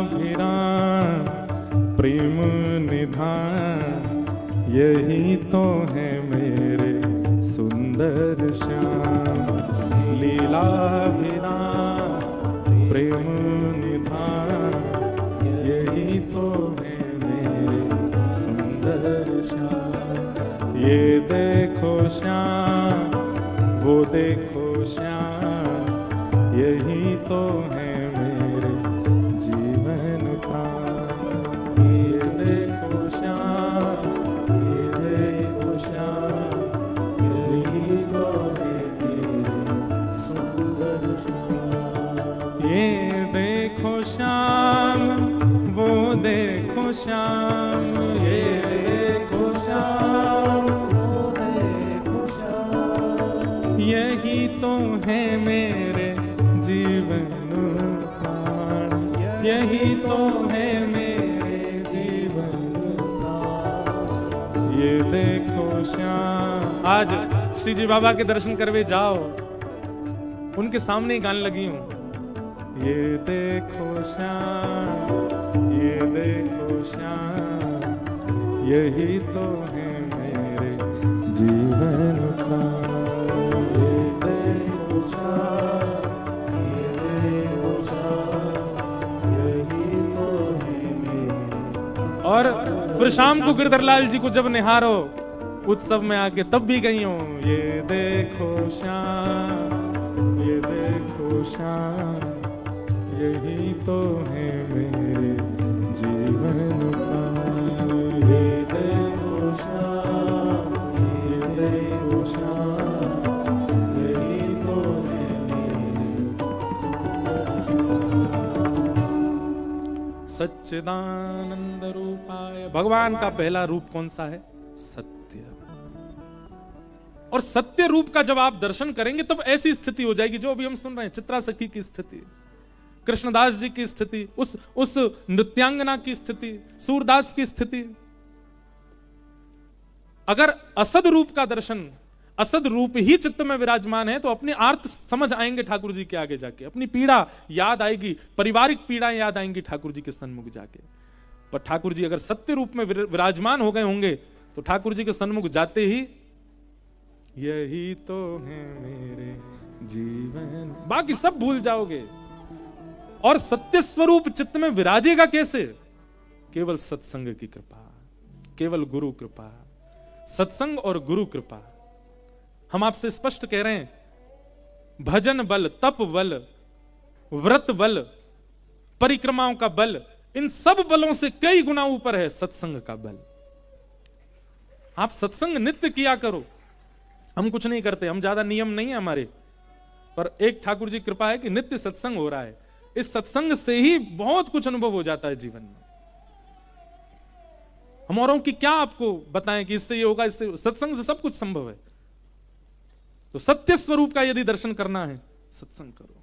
भिराम प्रेम निधान, यही तो है मेरे सुंदर श्याम, लीला विराम प्रेम निधान, यही तो है मेरे सुंदर श्याम। ये देखो श्याम, वो देखो श्याम, यही तो है मेरे जीवन का। ये देखो श्याम, ये देखो श्याम, यही तो है मेरे सुंदर श्याम। ये देखो श्याम, वो देखो श्याम, ये देखो श्याम, वो देखो श्याम, यही तो है मेरे जीवन प्राण, यही तो है मेरे जीवन प्राण। ये देखो श्याम। आज श्री जी बाबा के दर्शन करवे जाओ, उनके सामने ही गाने लगी हूं। ये देखो श्याम, ये देखो श्याम, यही तो है मेरे जीवन का। ये देखो श्याम, ये देखो श्याम, यही तो है मेरे। और फिर शाम को गिरधरलाल जी को जब निहारो उत्सव में आके, तब भी गई हूं। ये देखो श्याम, ये देखो श्याम, यही तो है मेरे जीवन का। ये देखो श्याम, ये देखो श्याम, यही तो है मेरे सच्चिदानंद रूपाय। भगवान का पहला रूप कौन सा है? सत्य। और सत्य रूप का जब आप दर्शन करेंगे तब ऐसी स्थिति हो जाएगी जो अभी हम सुन रहे हैं, चित्रा सखी की स्थिति, कृष्णदास जी की स्थिति, उस नृत्यांगना की स्थिति, सूरदास की स्थिति। अगर असद रूप का दर्शन, असद रूप ही चित्त में विराजमान है, तो अपने अर्थ समझ आएंगे ठाकुर जी के आगे जाके, अपनी पीड़ा याद आएगी, पारिवारिक पीड़ा याद आएंगी ठाकुर जी के सन्मुख जाके। पर ठाकुर जी अगर सत्य रूप में विराजमान हो गए होंगे तो ठाकुर जी के सन्मुख जाते ही यही तो है मेरे जीवन, बाकी सब भूल जाओगे। और सत्य स्वरूप चित्त में विराजेगा कैसे? केवल सत्संग की कृपा, केवल गुरु कृपा, सत्संग और गुरु कृपा। हम आपसे स्पष्ट कह रहे हैं, भजन बल, तप बल, व्रत बल, परिक्रमाओं का बल, इन सब बलों से कई गुना ऊपर है सत्संग का बल। आप सत्संग नित्य किया करो। हम कुछ नहीं करते, हम ज्यादा नियम नहीं है हमारे, पर एक ठाकुर जी कृपा है कि नित्य सत्संग हो रहा है। इस सत्संग से ही बहुत कुछ अनुभव हो जाता है जीवन में। हम औरों की क्या आपको बताएं कि इससे ये होगा, इससे, सत्संग से सब कुछ संभव है। तो सत्य स्वरूप का यदि दर्शन करना है, सत्संग करो,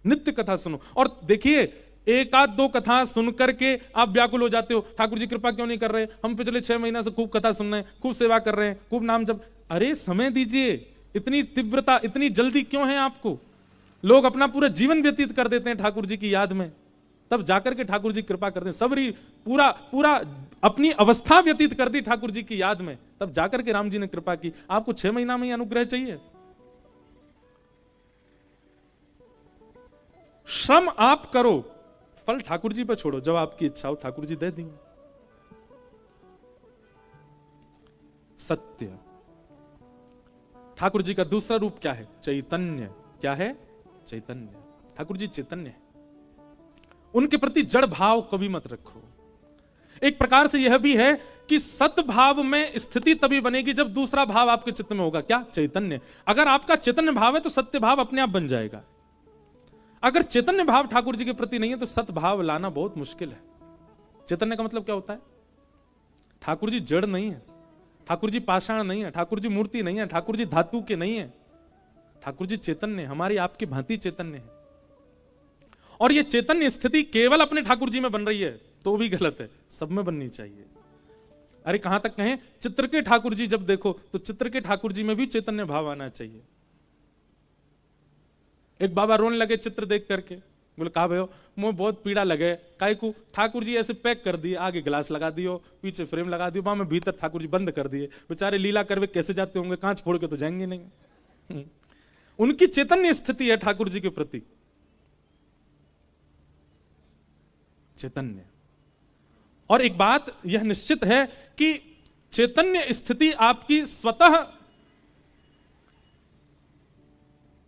नित्य कथा सुनो। और देखिए, एक आध दो कथा सुन करके आप व्याकुल हो जाते हो, ठाकुर जी कृपा क्यों नहीं कर रहे, हम पिछले 6 महीना से खूब कथा सुन रहे हैं, खूब सेवा कर रहे हैं, खूब नाम जप। अरे समय दीजिए, इतनी तीव्रता, इतनी जल्दी क्यों है आपको? लोग अपना पूरा जीवन व्यतीत कर देते हैं ठाकुर जी की याद में, तब जाकर के ठाकुर जी कृपा करते हैं। सबरी पूरा अपनी अवस्था व्यतीत कर दी ठाकुर जी की याद में, तब जाकर के राम जी ने कृपा की। आपको 6 महीना में ही अनुग्रह चाहिए? श्रम आप करो, फल ठाकुर जी पर छोड़ो। जब आपकी इच्छा हो ठाकुर जी दे देंगे। सत्य। ठाकुर जी का दूसरा रूप क्या है? चैतन्य। क्या है? चैतन्य। ठाकुर जी चैतन्य है। उनके प्रति जड़ भाव कभी मत रखो। एक प्रकार से यह भी है कि सद्भाव में स्थिति तभी बनेगी जब दूसरा भाव आपके चित्त में होगा। क्या? चैतन्य। अगर आपका चैतन्य भाव है तो सत्य भाव अपने आप बन जाएगा। अगर चैतन्य भाव ठाकुर जी के प्रति नहीं है तो सद्भाव लाना बहुत मुश्किल है। चैतन्य का मतलब क्या होता है? ठाकुर जी जड़ नहीं है, ठाकुर जी पाषाण नहीं है, ठाकुर जी मूर्ति नहीं है, ठाकुर जी धातु के नहीं है। ठाकुर जी चैतन्य, हमारी आपकी भांति चैतन्य है। और ये चैतन्य स्थिति केवल अपने ठाकुर जी में बन रही है तो भी गलत है, सब में बननी चाहिए। अरे कहां तक कहें, चित्र के ठाकुर जी जब देखो तो चित्र के ठाकुर जी में भी चैतन्य भाव आना चाहिए। एक बाबा रोने लगे चित्र देख करके, बोले कहा भयो, मुझे बहुत पीड़ा लगे, काहे को? ठाकुर जी ऐसे पैक कर दिए, आगे गिलास लगा दियो, पीछे फ्रेम लगा दियो, वहां में भीतर ठाकुर जी बंद कर दिए। बेचारे लीला करवे कैसे जाते होंगे, कांच फोड़ के तो जाएंगे नहीं। उनकी चैतन्य स्थिति है ठाकुर जी के प्रति, चैतन्य। और एक बात यह निश्चित है कि चैतन्य स्थिति आपकी स्वतः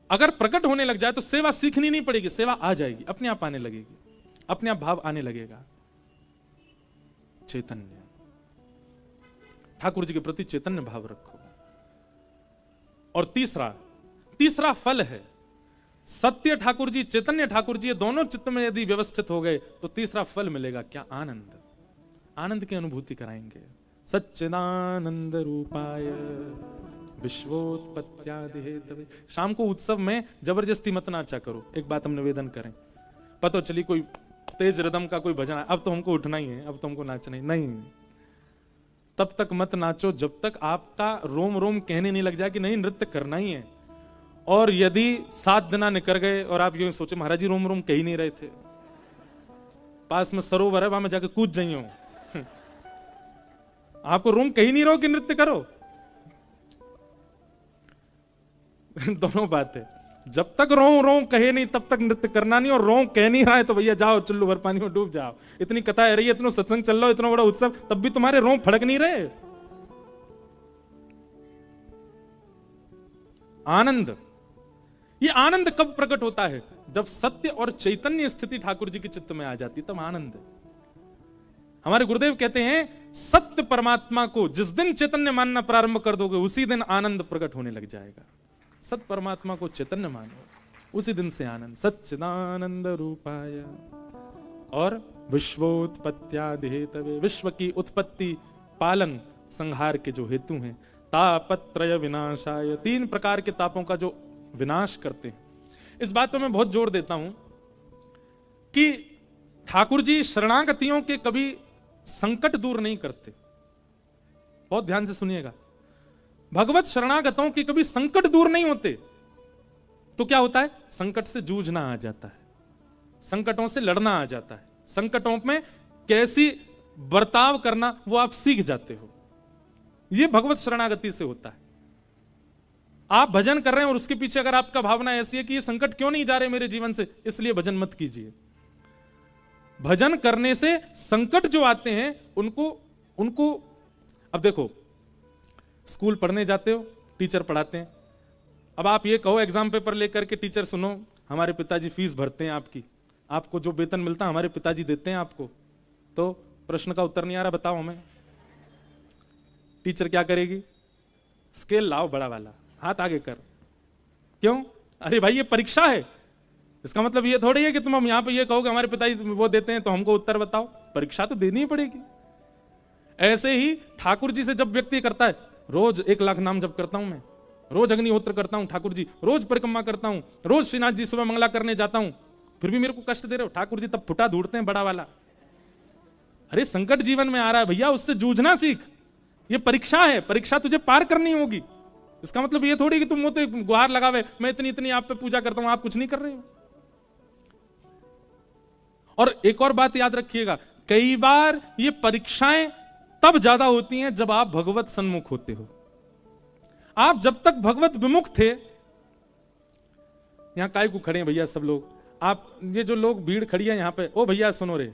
अगर प्रकट होने लग जाए तो सेवा सीखनी नहीं पड़ेगी, सेवा आ जाएगी, अपने आप आने लगेगी, अपने आप भाव आने लगेगा। चैतन्य, ठाकुर जी के प्रति चैतन्य भाव रखो। और तीसरा फल है सत्य ठाकुर जी, चैतन्य ठाकुर जी, ये दोनों चित्त में यदि व्यवस्थित हो गए तो तीसरा फल मिलेगा क्या? आनंद। आनंद की अनुभूति कराएंगे। सच्चिदानंद रूपाय विश्वोत्पत्त्यादि हेतवे। शाम को उत्सव में जबरदस्ती मत नाचा करो, एक बात हम निवेदन करें। पता चली कोई तेज रिदम का कोई भजन है, अब तो हमको उठना ही है, अब तो हमको नाचना ही नहीं, तब तक मत नाचो जब तक आपका रोम रोम कहने नहीं लग जाए कि नहीं नृत्य करना ही है। और यदि 7 दिन निकल गए और आप यूं सोचे महाराज जी रोम रोम कह ही नहीं रहे थे, पास में सरोवर है वहां में जाके कूद जाइयो, आपको रोम कह ही नहीं रहो कि नृत्य करो। दोनों बातें, जब तक रो कहे नहीं तब तक नृत्य करना नहीं, और रो कह नहीं रहा है तो भैया जाओ चुल्लू भर पानी में डूब जाओ। इतनी कथा है रही है, इतना सत्संग चल रहा है, इतना बड़ा उत्सव, तब भी तुम्हारे रो फड़क नहीं रहे। आनंद, ये आनंद कब प्रकट होता है? जब सत्य और चैतन्य स्थिति ठाकुर जी के चित्त में आ जाती, तब आनंद। हमारे गुरुदेव कहते हैं सत्य परमात्मा को जिस दिन चैतन्य मानना प्रारंभ कर दोगे उसी दिन आनंद प्रकट होने लग जाएगा। सत्य परमात्मा को चैतन्य मानो, उसी दिन से आनंद। सच्चिदानंद रूपाय और विश्वोत्पत्त्यादि हेतवे, विश्व की उत्पत्ति, पालन, संहार के जो हेतु हैं। तापत्रय विनाशाय, 3 प्रकार के तापों का जो विनाश करते हैं। इस बात पर मैं बहुत जोर देता हूं कि ठाकुर जी शरणागतियों के कभी संकट दूर नहीं करते। बहुत ध्यान से सुनिएगा, भगवत शरणागतों की कभी संकट दूर नहीं होते। तो क्या होता है? संकट से जूझना आ जाता है, संकटों से लड़ना आ जाता है, संकटों में कैसी बर्ताव करना वो आप सीख जाते हो। ये भगवत शरणागति से होता है। आप भजन कर रहे हैं और उसके पीछे अगर आपका भावना ऐसी है कि ये संकट क्यों नहीं जा रहे मेरे जीवन से, इसलिए भजन मत कीजिए। भजन करने से संकट जो आते हैं उनको अब देखो, स्कूल पढ़ने जाते हो, टीचर पढ़ाते हैं। अब आप ये कहो एग्जाम पेपर लेकर के टीचर सुनो हमारे पिताजी फीस भरते हैं आपकी, आपको जो वेतन मिलता है हमारे पिताजी देते हैं आपको, तो प्रश्न का उत्तर नहीं आ रहा, बताओ हमें। टीचर क्या करेगी? स्केल लाओ बड़ा वाला, हाथ आगे कर। क्यों? अरे भाई ये परीक्षा है, इसका मतलब ये थोड़ी है कि तुम हम यहां पे ये कहोगे हमारे पिताजी वो देते हैं तो हमको उत्तर बताओ। परीक्षा तो देनी ही पड़ेगी। ऐसे ही ठाकुर जी से जब व्यक्ति करता है, रोज 1 लाख नाम जप करता हूं मैं, रोज अग्निहोत्र करता हूं ठाकुर जी, रोज परिक्रमा करता हूं, रोज श्रीनाथ जी सुबह मंगला करने जाता हूं, फिर भी मेरे को कष्ट दे रहे हो ठाकुर जी, तब फुटा ढूंढते हैं बड़ा वाला। अरे संकट जीवन में आ रहा है भैया, उससे जूझना सीख। ये परीक्षा है, परीक्षा तुझे पार करनी होगी। इसका मतलब ये थोड़ी कि तुम मुझे गुहार लगावे मैं इतनी इतनी आप पे पूजा करता हूं, आप कुछ नहीं कर रहे हो। और एक और बात याद रखिएगा, कई बार ये परीक्षाएं तब ज्यादा होती हैं जब आप भगवत सन्मुख होते हो। आप जब तक भगवत विमुख थे, यहां काय को खड़े हैं भैया सब लोग, आप ये जो लोग भीड़ खड़ी है यहां पे, ओ भैया सुनो रे,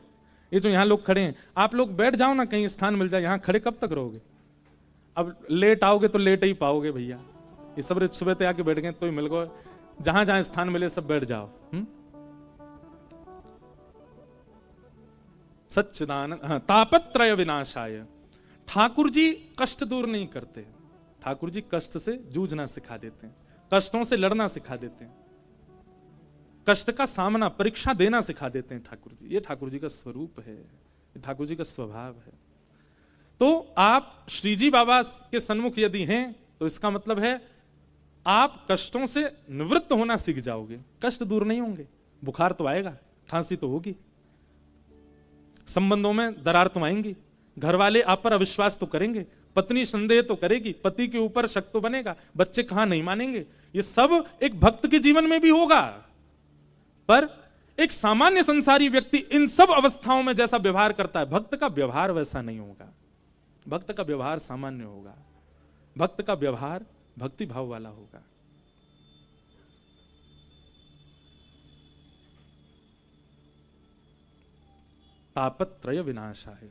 ये जो यहां लोग खड़े हैं, आप लोग बैठ जाओ ना, कहीं स्थान मिल जाए। यहां खड़े कब तक रहोगे? अब लेट आओगे तो लेट ही पाओगे भैया। ये सब सुबह तक आके बैठ गए तो ही मिल गए, जहां जहां स्थान मिले सब बैठ जाओ। सच्चिदानंद, तापत्रय विनाशाय। ठाकुर जी कष्ट दूर नहीं करते, ठाकुर जी कष्ट से जूझना सिखा देते हैं, कष्टों से लड़ना सिखा देते हैं, कष्ट का सामना, परीक्षा देना सिखा देते हैं ठाकुर जी। ये ठाकुर जी का स्वरूप है, ये ठाकुर जी का स्वभाव है। तो आप श्रीजी बाबा के सन्मुख यदि हैं तो इसका मतलब है आप कष्टों से निवृत्त होना सीख जाओगे। कष्ट दूर नहीं होंगे, बुखार तो आएगा, खांसी तो होगी, संबंधों में दरार तो आएंगी, घर वाले आप पर अविश्वास तो करेंगे, पत्नी संदेह तो करेगी, पति के ऊपर शक तो बनेगा, बच्चे कहां नहीं मानेंगे। ये सब एक भक्त के जीवन में भी होगा, पर एक सामान्य संसारी व्यक्ति इन सब अवस्थाओं में जैसा व्यवहार करता है, भक्त का व्यवहार वैसा नहीं होगा। भक्त का व्यवहार सामान्य होगा, भक्त का व्यवहार भक्ति भाव वाला होगा। तापत्रय विनाशाय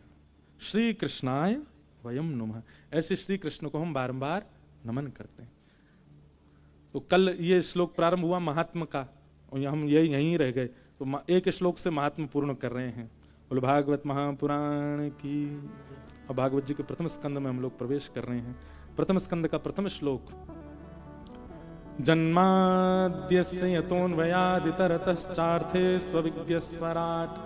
श्री कृष्णाय वयम नुमः, ऐसे श्री कृष्ण को हम बारंबार नमन करते हैं। तो कल ये श्लोक प्रारंभ हुआ महात्मा का, और हम यहीं रह गए, तो एक श्लोक से महात्मा पूर्ण कर रहे हैं। बोलो भागवत महापुराण की। अब भागवत जी के प्रथम स्कंद में हम लोग प्रवेश कर रहे हैं। प्रथम स्कंद का प्रथम श्लोक, जन्माद्यस्य यतोऽन्वयादितरतश्चार्थे स्वविज्ञस्वराट्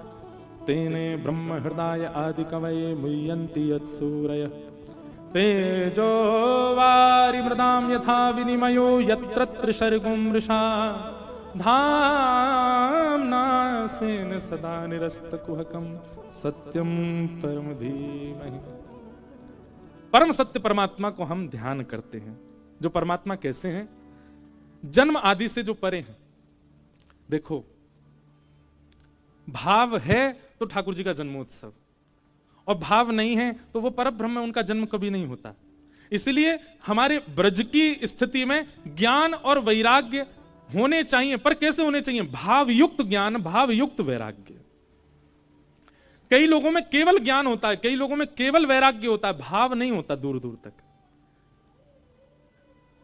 तेने ब्रह्म हृदय आदि कवये मुह्यन्ति यत्सूरयः तेजो वारिमृदां यथा विनिमयो यत्र त्रिसर्गो मृषा धाम्ना स्वेन सदा निरस्तकुहकं सत्यं परम धीमहि। परम सत्य परमात्मा को हम ध्यान करते हैं। जो परमात्मा कैसे हैं? जन्म आदि से जो परे हैं। देखो, भाव है तो ठाकुर जी का जन्मोत्सव, और भाव नहीं है तो वो परब्रह्म, उनका जन्म कभी नहीं होता। इसलिए हमारे ब्रज की स्थिति में ज्ञान और वैराग्य होने चाहिए, पर कैसे होने चाहिए? भाव युक्त ज्ञान, भाव युक्त वैराग्य। कई लोगों में केवल ज्ञान होता है, कई लोगों में केवल वैराग्य होता है, भाव नहीं होता दूर दूर तक।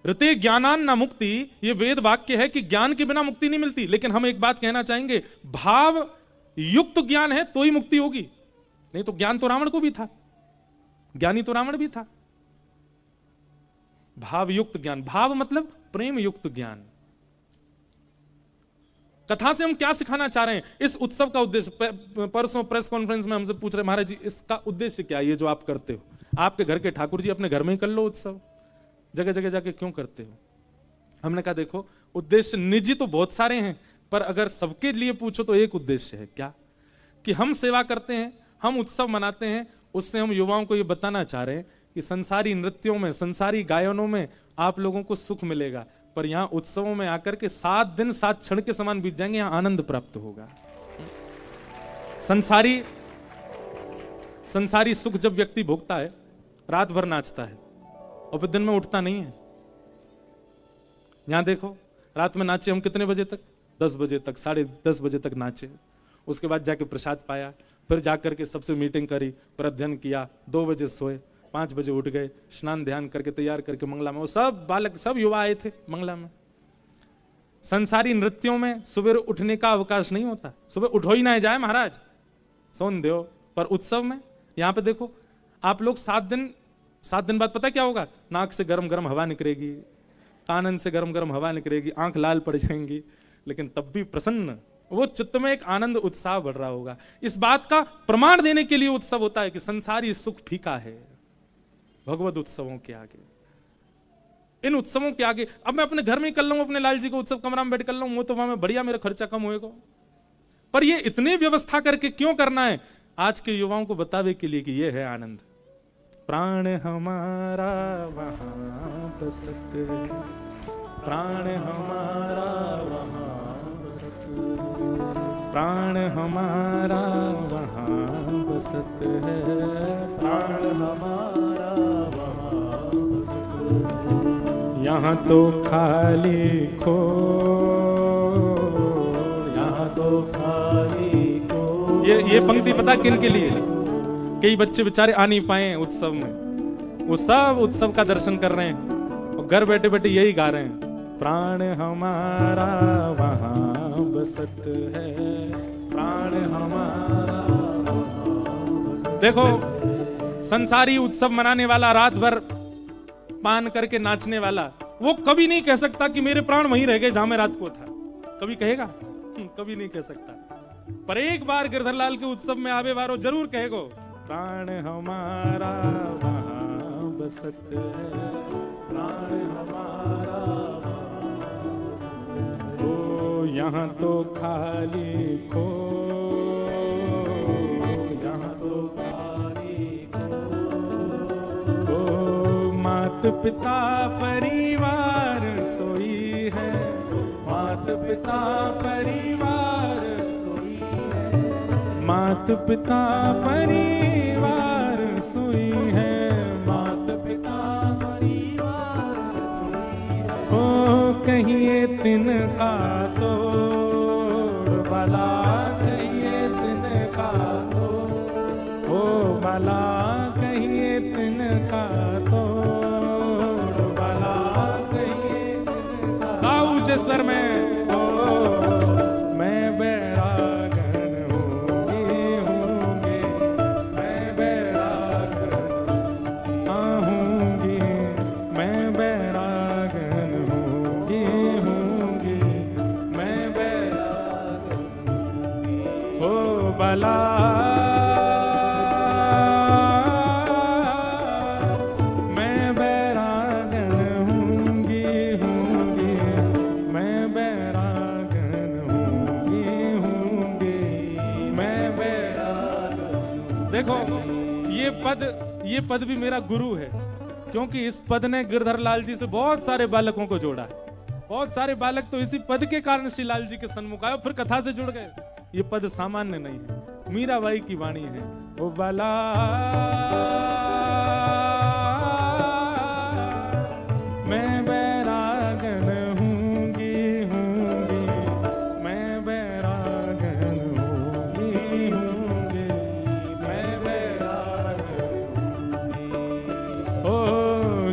ऋते ज्ञानान न मुक्ति, ये वेद वाक्य है कि ज्ञान के बिना मुक्ति नहीं मिलती। लेकिन हम एक बात कहना चाहेंगे, भाव युक्त ज्ञान है तो ही मुक्ति होगी, नहीं तो ज्ञान तो रावण को भी था, ज्ञानी तो रावण भी था। भाव युक्त ज्ञान, भाव मतलब प्रेम युक्त ज्ञान। कथा से हम क्या सिखाना चाह रहे हैं? इस उत्सव का उद्देश्य, परसों प्रेस कॉन्फ्रेंस में हमसे पूछ रहे, महाराज जी इसका उद्देश्य क्या है? ये जो आप करते हो, आपके घर के ठाकुर जी अपने घर में ही कर लो उत्सव, जगह जगह जाके क्यों करते हो? हमने कहा देखो, उद्देश्य निजी तो बहुत सारे हैं, पर अगर सबके लिए पूछो तो एक उद्देश्य है। क्या? कि हम सेवा करते हैं, हम उत्सव मनाते हैं, उससे हम युवाओं को ये बताना चाह रहे हैं कि संसारी नृत्यों में, संसारी गायनों में आप लोगों को सुख मिलेगा, पर यहां उत्सवों में आकर के 7 दिन 7 क्षण के समान बीत जाएंगे, यहां आनंद प्राप्त होगा। संसारी सुख जब व्यक्ति भोगता है, रात भर नाचता है और फिर दिन में उठता नहीं है। यहां देखो, रात में नाचे हम कितने बजे तक? 10 बजे तक, 10:30 बजे तक नाचे। उसके बाद जाके प्रसाद पाया, फिर जाकर के सबसे मीटिंग करी, पर अध्ययन किया, 2 बजे सोए, 5 बजे उठ गए, स्नान ध्यान करके तैयार करके मंगला में, वो सब बालक, सब युवा आए थे मंगला में। संसारी नृत्यों में सुबह उठने का अवकाश नहीं होता, सुबह उठो ही ना जाए महाराज, सोन दो। पर उत्सव में यहां पे देखो, आप लोग 7 दिन बाद पता क्या होगा? नाक से गरम गरम हवा निकलेगी, कानन से गरम गरम हवा निकलेगी, आंख लाल पड़ जाएंगी, लेकिन तब भी प्रसन्न, वो चित्त में एक आनंद उत्साह बढ़ रहा होगा। इस बात का प्रमाण देने के लिए उत्सव होता है कि संसारी सुख फीका है भगवत उत्सवों के आगे, इन उत्सवों के आगे। अब मैं अपने घर में ही कर लूं, अपने लाल जी को उत्सव कमरा में बैठ कर लूं, वो तो वहां में बढ़िया, मेरा खर्चा कम होएगा। पर ये इतनी व्यवस्था करके क्यों करना है? आज के युवाओं को बतावे के लिए कि ये है आनंद। प्राण हमारा वहां बसत है, प्राण हमारा वहां बसत है, प्राण हमारा वहां बसत है, प्राण हमारा वहां बसत है। यहाँ तो खाली खो, यहाँ तो खाली खो। ये पंक्ति पता किन के लिए? कई बच्चे बेचारे आ नहीं पाए उत्सव में, वो सब उत्सव का दर्शन कर रहे हैं और घर बैठे बैठे यही गा रहे हैं, प्राण हमारा वहां बसत है, प्राण हमारा वहां बसत है। देखो, संसारी उत्सव मनाने वाला, रात भर पान करके नाचने वाला, वो कभी नहीं कह सकता कि मेरे प्राण वहीं रह गए जहां मैं रात को था। कभी कहेगा? कभी नहीं कह सकता। पर एक बार गिरधर लाल के उत्सव में आवे वारो जरूर कहेगो, प्राण हमारा वहां बसत है, प्राण हमारा ओ यहाँ तो खाली खो, यहाँ तो खाली खो। ओ मात पिता परिवार सोई है, मात पिता परिवार मात पिता परिवार सोई है, मात पिता परिवार सोई है। ओ कहिए तिनका तोड़ भला, कहिए तिनका तोड़, ओ भला कहिए तिनका तोड़ भला, कहिए तिनका। गाओ ऊंचे स्वर में, ओ मैं बैरागन हूँगी, मैं बैरागन हूँगी, मैं बैरागन हूँगी, मैं बैरागन ओ भला मैं बैरागन हूँगी, मैं बैरागन हूँगी, मैं बैरागन। देखो ये पद भी मेरा गुरु है, क्योंकि इस पद ने गिरधर लाल जी से बहुत सारे बालकों को जोड़ा है। बहुत सारे बालक तो इसी पद के कारण श्री लाल जी के सन्मुख आए, फिर कथा से जुड़ गए। ये पद सामान्य नहीं है, मीराबाई की वाणी है। ओ बाला मैं बैरागन हूँगी, मैं बैरागन हूँगी, मैं बैरागन हूँगी। ओ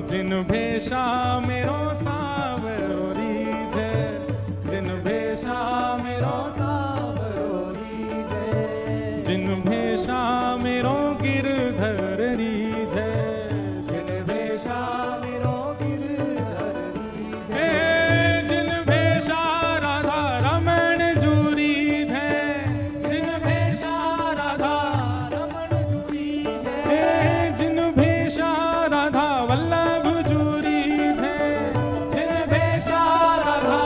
जिन भेषा मेरो सावरो रीझे, जिन भेषा मेरो सावरो रीझे, जिन भेषा मेरो गिरधर रीझे, जिन भेषा मेरो गिरधर रीझे, जिन भेषा राधा रमण जूरी है, जिन भेषा राधा रमण जूरी है, जिन भेषा राधा वल्लभ जूरी है, जिन भेषा राधा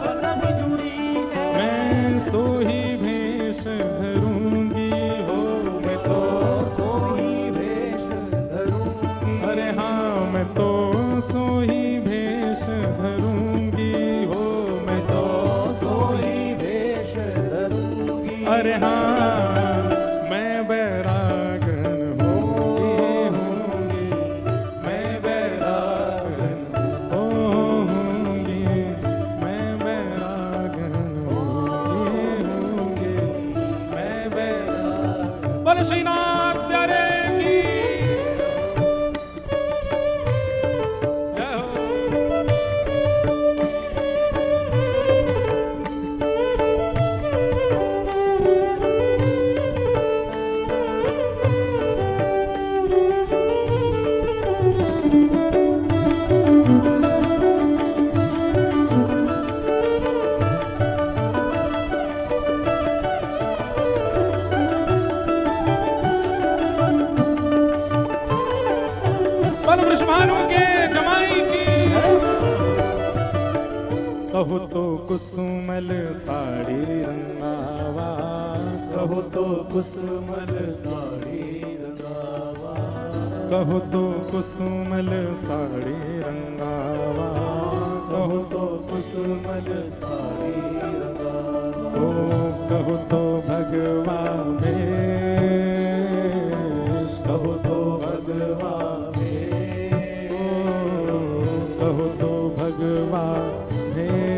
वल्लभ जूरी है। मैं सोही भेष धरूंगी हो, मैं तो सोही भेष धरूंगी। अरे हाँ मैं तो सोही भेष धरूंगी हो, मैं तो सोही भेष धरूंगी। अरे हाँ मैं बैरागन होंगी, मैं बैरागन होंगी, मैं बैरागन होंगी, मैं बैरागन। बोलो श्रीनाथ प्यारे की जय हो। बोलो वृषभानु के जमाई की। कहो तो कुसुमल साड़ी रंगावा, कहो तो कुसुमल साड़ी रंगावा, कहो तो कुसुमल साड़ी रंगावा, कहो तो कुसुमल साड़ी रंगावा। ओ कहो तो भगवा भेष, कहो तो भगवा भेष, कहो तो भगवा भेष,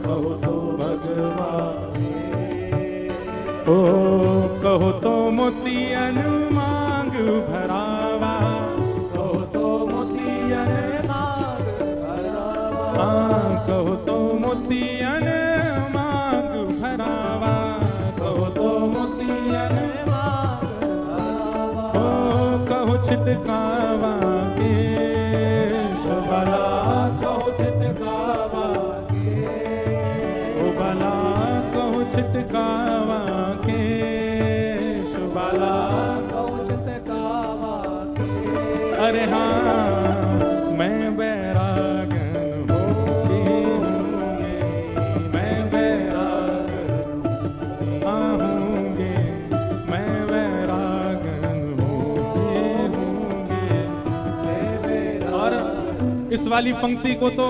कहो तो भगवा भेष। ओ कहो तो मोतियन मांग भरावा, कहो तो मोतियन मांग भरावा, हाँ कहो तो मोतियन मांग भरावा, कहो तो मोतियन मांग भरावा। ओ कहो छिटकावा के शोभला, कहो छिटकावा के, ओ भला कहो छिटकावा के शोभला। कहो छिटकावा के। अरे हाँ मैं बैरागन होंगी, मैं बैरागन होंगी, मैं बैरागन होंगी। और इस वाली पंक्ति को तो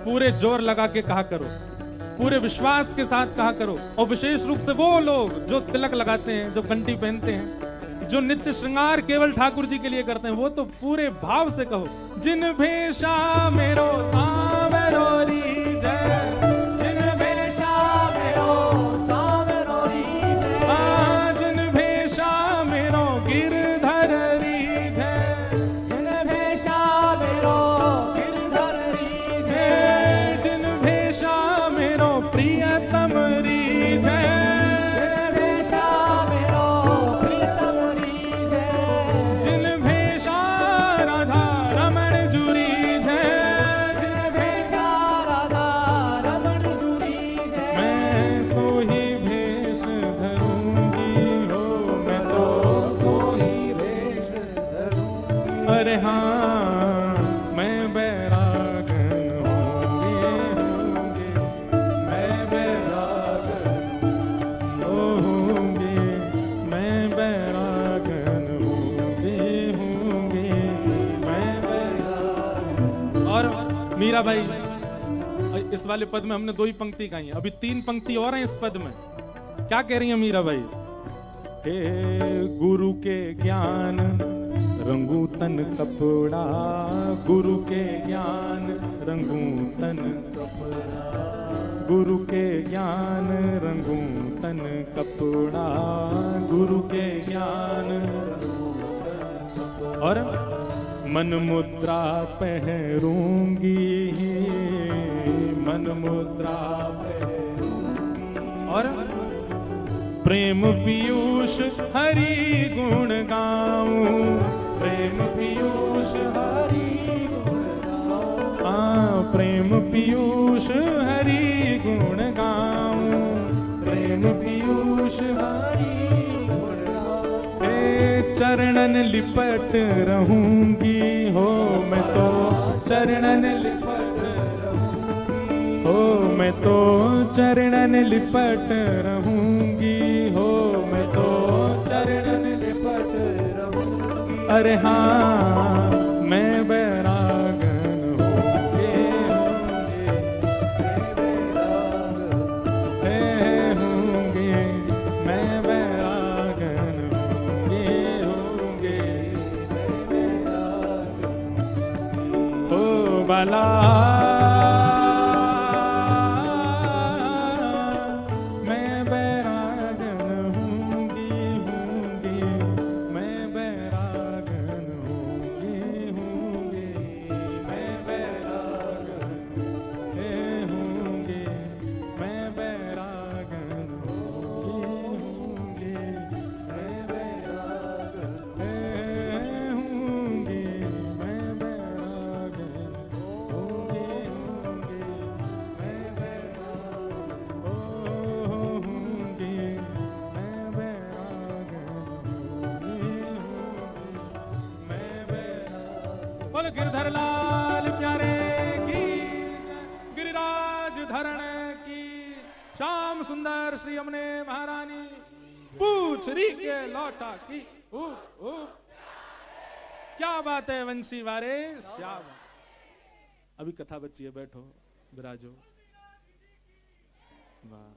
पूरे जोर लगा के कहा करो, पूरे विश्वास के साथ कहा करो। और विशेष रूप से वो लोग जो तिलक लगाते हैं, जो कंठी पहनते हैं, जो नित्य श्रृंगार केवल ठाकुर जी के लिए करते हैं, वो तो पूरे भाव से कहो, जिन भेषा मेरो सांवरो रीझै, जिन भेषा मेरो सांवरो रीझै, जिन भेषा मेरो गिरधर रीझै, जिन भेषा मेरो गिरधर रीझै, जिन भेषा मेरो प्रियतम रीझै, जिन भेषा मेरो प्रीतम रीझै, जिन भेषा राधा रमण जुरी झै, जिन भेषा राधा रमण जुरी है। मैं सोही भेष धरूंगी हो, मैं तो सोही भेष धरूंगी, अरे हाँ मैं बैरागन होंगे, मैं बैरागन होंगे, मैं बैरागन होंगे, मैं बैरागन। और मीरा भाई, इस वाले पद में हमने 2 ही पंक्ति गाई है, अभी 3 पंक्ति और हैं इस पद में। क्या कह रही है मीरा भाई? हे गुरु के ज्ञान रंगू तन कपड़ा, गुरु के ज्ञान रंगू तन कपड़ा, गुरु के ज्ञान रंगू तन कपड़ा, गुरु के ज्ञान। और मन मुद्रा पहरूंगी, मन मुद्रा पहरूंगी, और प्रेम पीयूष हरि गुण गाऊं, प्रेम पीयूष हरि गुण गाओ, प्रेम पीयूष हरि गुण गाऊं, प्रेम पीयूष हरि गुण गाओ, हे चरणन लिपट रहूंगी हो, मैं तो चरणन लिपट रहूंगी, हो, मैं तो चरणन लिपट रहूंगी हो, मैं तो चरणन लिपट रहूंगी, अरे हाँ मैं बैरागन होंगे, होंगे, मैं बैरागन होंगे, हो बाला मैं बैरागन होंगी, मैं बैरागन होंगे, मैं बैरागन होंगे, मैं बैरागन होंगे, मैं बैरागन होंगे, मैं बैरागन होंगे, मैं बैरागन होंगे, मैं बैरागन होंगे, मैं बैरागन। बोल गिरधर लाल प्यारे की, गिरिराज धरण की, श्याम सुंदर श्री यमुने महारानी पूछरी के लौटा की। क्या बात है वंशी वारे श्याम। अभी कथा बची है, बैठो विराजो। वाह,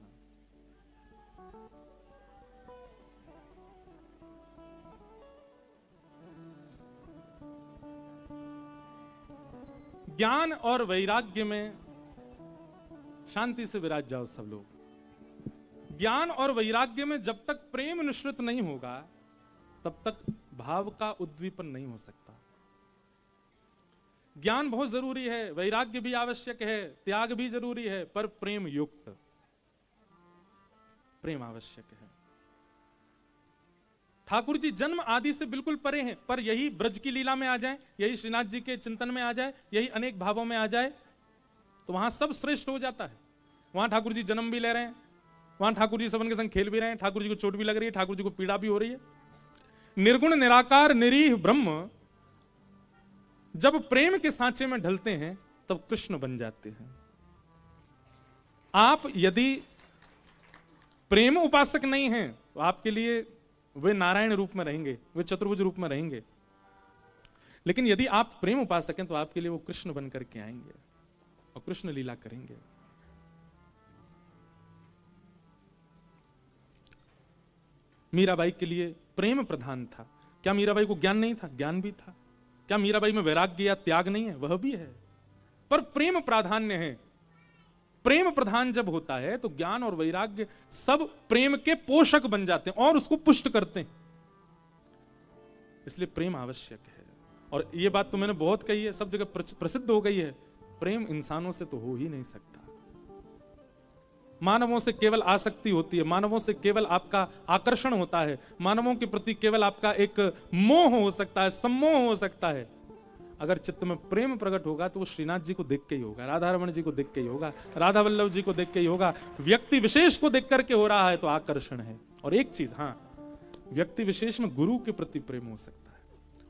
ज्ञान और वैराग्य में शांति से विराज जाओ सब लोग। ज्ञान और वैराग्य में जब तक प्रेम निश्रित नहीं होगा तब तक भाव का उद्दीपन नहीं हो सकता। ज्ञान बहुत जरूरी है, वैराग्य भी आवश्यक है, त्याग भी जरूरी है, पर प्रेम युक्त प्रेम आवश्यक है। ठाकुर जी जन्म आदि से बिल्कुल परे हैं, पर यही ब्रज की लीला में आ जाए, यही श्रीनाथ जी के चिंतन में आ जाए, यही अनेक भावों में आ जाए, तो वहां सब श्रेष्ठ हो जाता है। वहां ठाकुर जी जन्म भी ले रहे हैं, वहां ठाकुर जी सबन के संग खेल भी रहे हैं, ठाकुर जी को चोट भी लग रही है, ठाकुर जी को पीड़ा भी हो रही है। निर्गुण निराकार निरीह ब्रह्म जब प्रेम के सांचे में ढलते हैं तब कृष्ण बन जाते हैं। आप यदि प्रेम उपासक नहीं हैं तो आपके लिए वे नारायण रूप में रहेंगे, वे चतुर्भुज रूप में रहेंगे। लेकिन यदि आप प्रेम उपासक हैं तो आपके लिए वो कृष्ण बन करके आएंगे और कृष्ण लीला करेंगे। मीराबाई के लिए प्रेम प्रधान था। क्या मीराबाई को ज्ञान नहीं था? ज्ञान भी था। क्या मीराबाई में वैराग्य या त्याग नहीं है? वह भी है, पर प्रेम प्राधान्य है। प्रेम प्रधान जब होता है तो ज्ञान और वैराग्य सब प्रेम के पोषक बन जाते हैं और उसको पुष्ट करते हैं। इसलिए प्रेम आवश्यक है। और यह बात तो मैंने बहुत कही है, सब जगह प्रसिद्ध हो गई है। प्रेम इंसानों से तो हो ही नहीं सकता। मानवों से केवल आसक्ति होती है, मानवों से केवल आपका आकर्षण होता है, मानवों के प्रति केवल आपका एक मोह हो सकता है, सम्मोह हो सकता है। अगर चित्त में प्रेम प्रकट होगा तो वो श्रीनाथ जी को देख के ही होगा, राधा रमण जी को देख के ही होगा, राधा वल्लभ जी को देख के ही होगा। व्यक्ति विशेष को देख करके हो रहा है तो आकर्षण है। और एक चीज, हाँ, व्यक्ति विशेष में गुरु के प्रति प्रेम हो सकता है,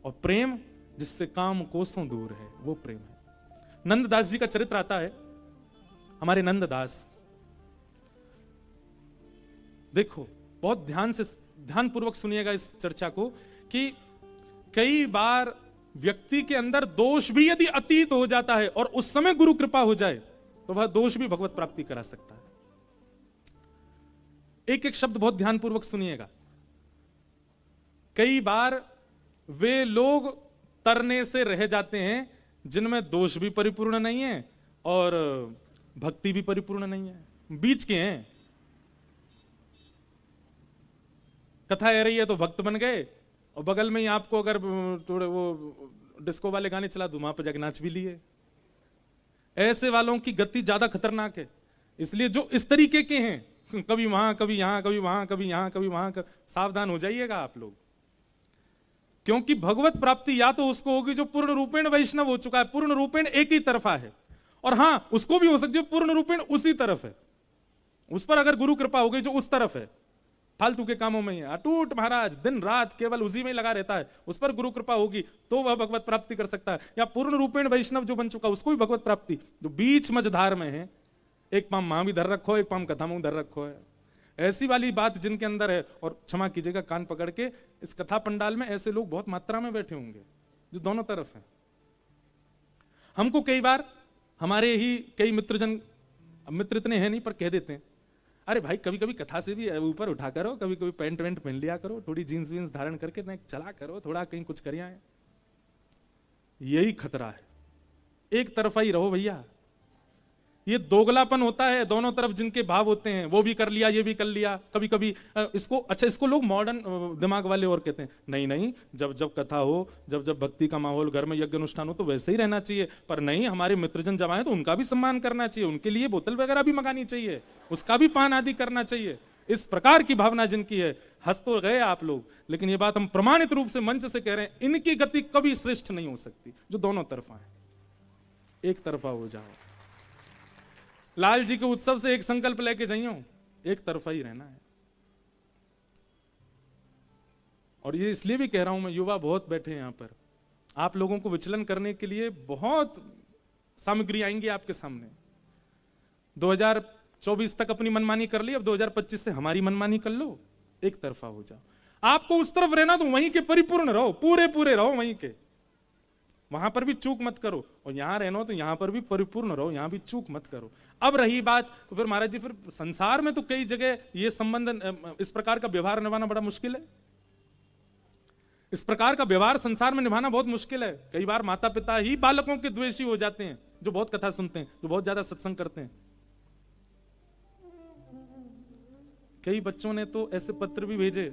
और प्रेम जिससे काम कोसों दूर है वो प्रेम है। नंददास जी का चरित्र आता है। हमारे नंददास, देखो बहुत ध्यान पूर्वक सुनिएगा इस चर्चा को, कि कई बार व्यक्ति के अंदर दोष भी यदि अतीत हो जाता है और उस समय गुरु कृपा हो जाए तो वह दोष भी भगवत प्राप्ति करा सकता है। एक एक शब्द बहुत ध्यानपूर्वक सुनिएगा। कई बार वे लोग तरने से रह जाते हैं जिनमें दोष भी परिपूर्ण नहीं है और भक्ति भी परिपूर्ण नहीं है, बीच के हैं। कथा आ रही है तो भक्त बन गए, और बगल में ही आपको अगर थोड़े वो डिस्को वाले गाने चला दूं, वहां पर जाके नाच भी लिए। ऐसे वालों की गति ज्यादा खतरनाक है। इसलिए जो इस तरीके के हैं, कभी वहां कभी यहां, कभी वहां कभी यहां, कभी वहां, सावधान हो जाइएगा आप लोग। क्योंकि भगवत प्राप्ति या तो उसको होगी जो पूर्ण रूपेण वैष्णव हो चुका है, पूर्ण रूपेण एक ही तरफा है, और हां उसको भी हो सकती है पूर्ण रूपेण उसी तरफ है। उस पर अगर गुरु कृपा हो गई जो उस तरफ है, फालतू के कामों में ही है, अटूट महाराज दिन रात केवल उसी में लगा रहता है, उस पर गुरु कृपा होगी तो वह भगवत प्राप्ति कर सकता है। या पूर्ण रूपेण वैष्णव जो बन चुका उसको भी भगवत प्राप्ति। जो बीच मझधार में है, एक पाम मां भी धर रखो, एक पाम कथा में धर रखो है, ऐसी वाली बात जिनके अंदर है। और क्षमा कीजिएगा कान पकड़ के, इस कथा पंडाल में ऐसे लोग बहुत मात्रा में बैठे होंगे जो दोनों तरफ है। हमको कई बार हमारे ही कई मित्रजन, मित्र इतने हैं नहीं पर कह देते हैं, अरे भाई कभी कभी कथा से भी ऊपर उठा करो, कभी कभी पैंट वैंट पहन लिया करो, थोड़ी जीन्स वीन्स धारण करके ना चला करो, थोड़ा कहीं कुछ करिए। यही खतरा है, एक तरफा ही रहो भैया। ये दोगलापन होता है, दोनों तरफ जिनके भाव होते हैं, वो भी कर लिया ये भी कर लिया। कभी कभी इसको, अच्छा इसको लोग मॉडर्न दिमाग वाले और कहते हैं, नहीं नहीं, जब जब कथा हो, जब जब भक्ति का माहौल, घर में यज्ञ अनुष्ठान हो तो वैसे ही रहना चाहिए। पर नहीं, हमारे मित्रजन जब आए तो उनका भी सम्मान करना चाहिए, उनके लिए बोतल वगैरह भी मंगानी चाहिए, उसका भी पान आदि करना चाहिए। इस प्रकार की भावना जिनकी है, हंस तो गए आप लोग, लेकिन ये बात हम प्रमाणित रूप से मंच से कह रहे हैं, इनकी गति कभी श्रेष्ठ नहीं हो सकती जो दोनों तरफा है। एक तरफा हो जाओ। लाल जी के उत्सव से एक संकल्प लेके जाइयो, एक तरफा ही रहना है। और ये इसलिए भी कह रहा हूं मैं, युवा बहुत बैठे हैं यहां पर, आप लोगों को विचलन करने के लिए बहुत सामग्री आएंगी आपके सामने। 2024 तक अपनी मनमानी कर ली, अब 2025 से हमारी मनमानी कर लो, एक तरफा हो जाओ। आपको उस तरफ रहना तो वहीं के परिपूर्ण रहो, पूरे पूरे रहो वहीं के, वहां पर भी चूक मत करो। और यहां रहना तो यहां पर भी परिपूर्ण रहो, यहां भी चूक मत करो। अब रही बात, तो फिर महाराज जी, फिर संसार में तो कई जगह ये संबंध, इस प्रकार का व्यवहार निभाना बड़ा मुश्किल है। इस प्रकार का व्यवहार संसार में निभाना बहुत मुश्किल है। कई बार माता पिता ही बालकों के द्वेषी हो जाते हैं, जो बहुत कथा सुनते हैं, जो बहुत ज्यादा सत्संग करते हैं। कई बच्चों ने तो ऐसे पत्र भी भेजे,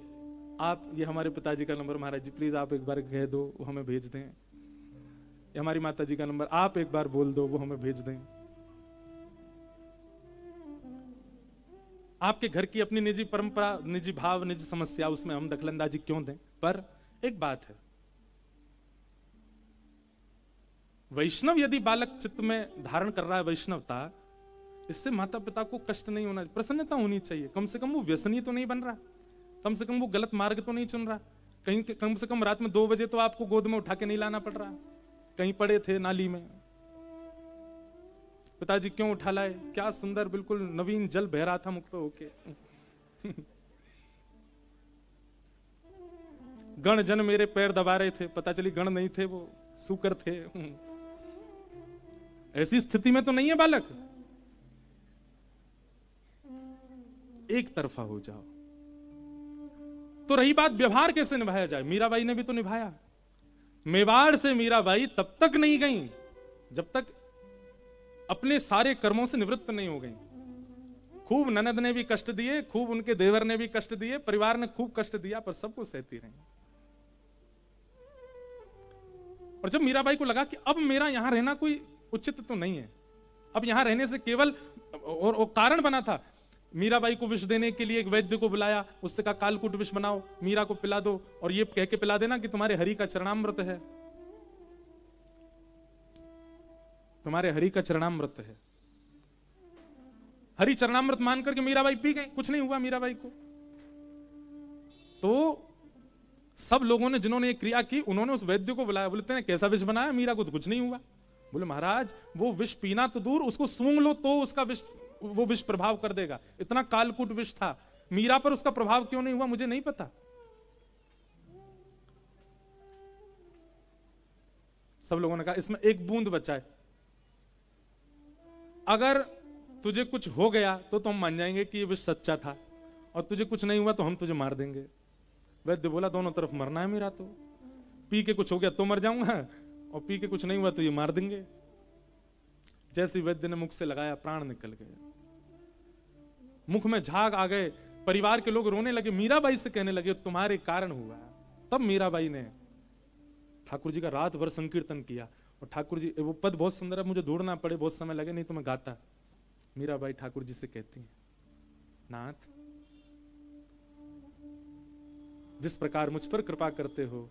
आप ये हमारे पिताजी का नंबर महाराज जी प्लीज आप एक बार कह दो वो हमें भेज दें, या हमारी माता जी का नंबर आप एक बार बोल दो वो हमें भेज दें। आपके घर की अपनी निजी परंपरा, निजी भाव, निजी समस्या, उसमें हम दखलंदाजी क्यों दें। पर एक बात है, वैष्णव यदि बालक चित्त में धारण कर रहा है वैष्णवता, इससे माता पिता को कष्ट नहीं होना, प्रसन्नता होनी चाहिए। कम से कम वो व्यसनी तो नहीं बन रहा, कम से कम वो गलत मार्ग तो नहीं चुन रहा, कहीं कम से कम रात में 2 बजे तो आपको गोद में उठा के नहीं लाना पड़ रहा, कहीं पड़े थे नाली में, पिताजी क्यों उठा लाए, क्या सुंदर बिल्कुल नवीन जल बह रहा था मुख पे होके। गण जन मेरे पैर दबा रहे थे, पता चली गण नहीं थे, वो सूकर थे। ऐसी स्थिति में तो नहीं है बालक। एक तरफा हो जाओ। तो रही बात व्यवहार कैसे निभाया जाए, मीराबाई ने भी तो निभाया। मेवाड़ से मीराबाई तब तक नहीं गई जब तक अपने सारे कर्मों से निवृत्त नहीं हो गई। खूब ननद ने भी कष्ट दिए, खूब उनके देवर ने भी कष्ट दिए, परिवार ने खूब कष्ट दिया, पर सबको सहती रही। और जब मीराबाई को लगा कि अब मेरा यहां रहना कोई उचित तो नहीं है, अब यहां रहने से केवल और कारण बना था, मीराबाई को विष देने के लिए एक वैद्य को बुलाया, उससे कहा कालकूट विष बनाओ, मीरा को पिला दो और ये कह के पिला देना कि तुम्हारे हरि का चरणामृत है, तुम्हारे हरि का चरणामृत है। हरि चरणामृत मान करके मीराबाई पी गई, कुछ नहीं हुआ मीराबाई को। तो सब लोगों ने जिन्होंने ये क्रिया की, उन्होंने उस वैद्य को बुलाया, बोलते हैं कैसा विष बनाया, मीरा को तो कुछ नहीं हुआ। बोले महाराज वो विष पीना तो दूर, उसको सूंघ लो तो उसका विष, वो विष प्रभाव कर देगा, इतना कालकूट विष था, मीरा पर उसका प्रभाव क्यों नहीं हुआ मुझे नहीं पता। सब लोगों ने कहा इसमें एक बूंद बचा है, अगर तुझे कुछ हो गया तो हम मान जाएंगे कि ये विष सच्चा था, और तुझे कुछ नहीं हुआ तो हम तुझे मार देंगे। वैद्य बोला दोनों तरफ मरना है मेरा, तो पी के कुछ हो गया तो मर जाऊंगा, और पी के कुछ नहीं हुआ तो ये मार देंगे। जैसे वैद्य ने मुख से लगाया प्राण निकल गए, मुख में झाग आ गए, परिवार के लोग रोने लगे, मीराबाई से कहने लगे तुम्हारे कारण हुआ। तब मीराबाई ने ठाकुर जी का रात भर संकीर्तन किया, और ठाकुर जी, वो पद बहुत सुंदर है, मुझे ढूंढना पड़े, बहुत समय लगे नहीं तो मैं गाता। मीराबाई ठाकुर जी से कहती हैं नाथ जिस प्रकार मुझ पर कृपा करते हो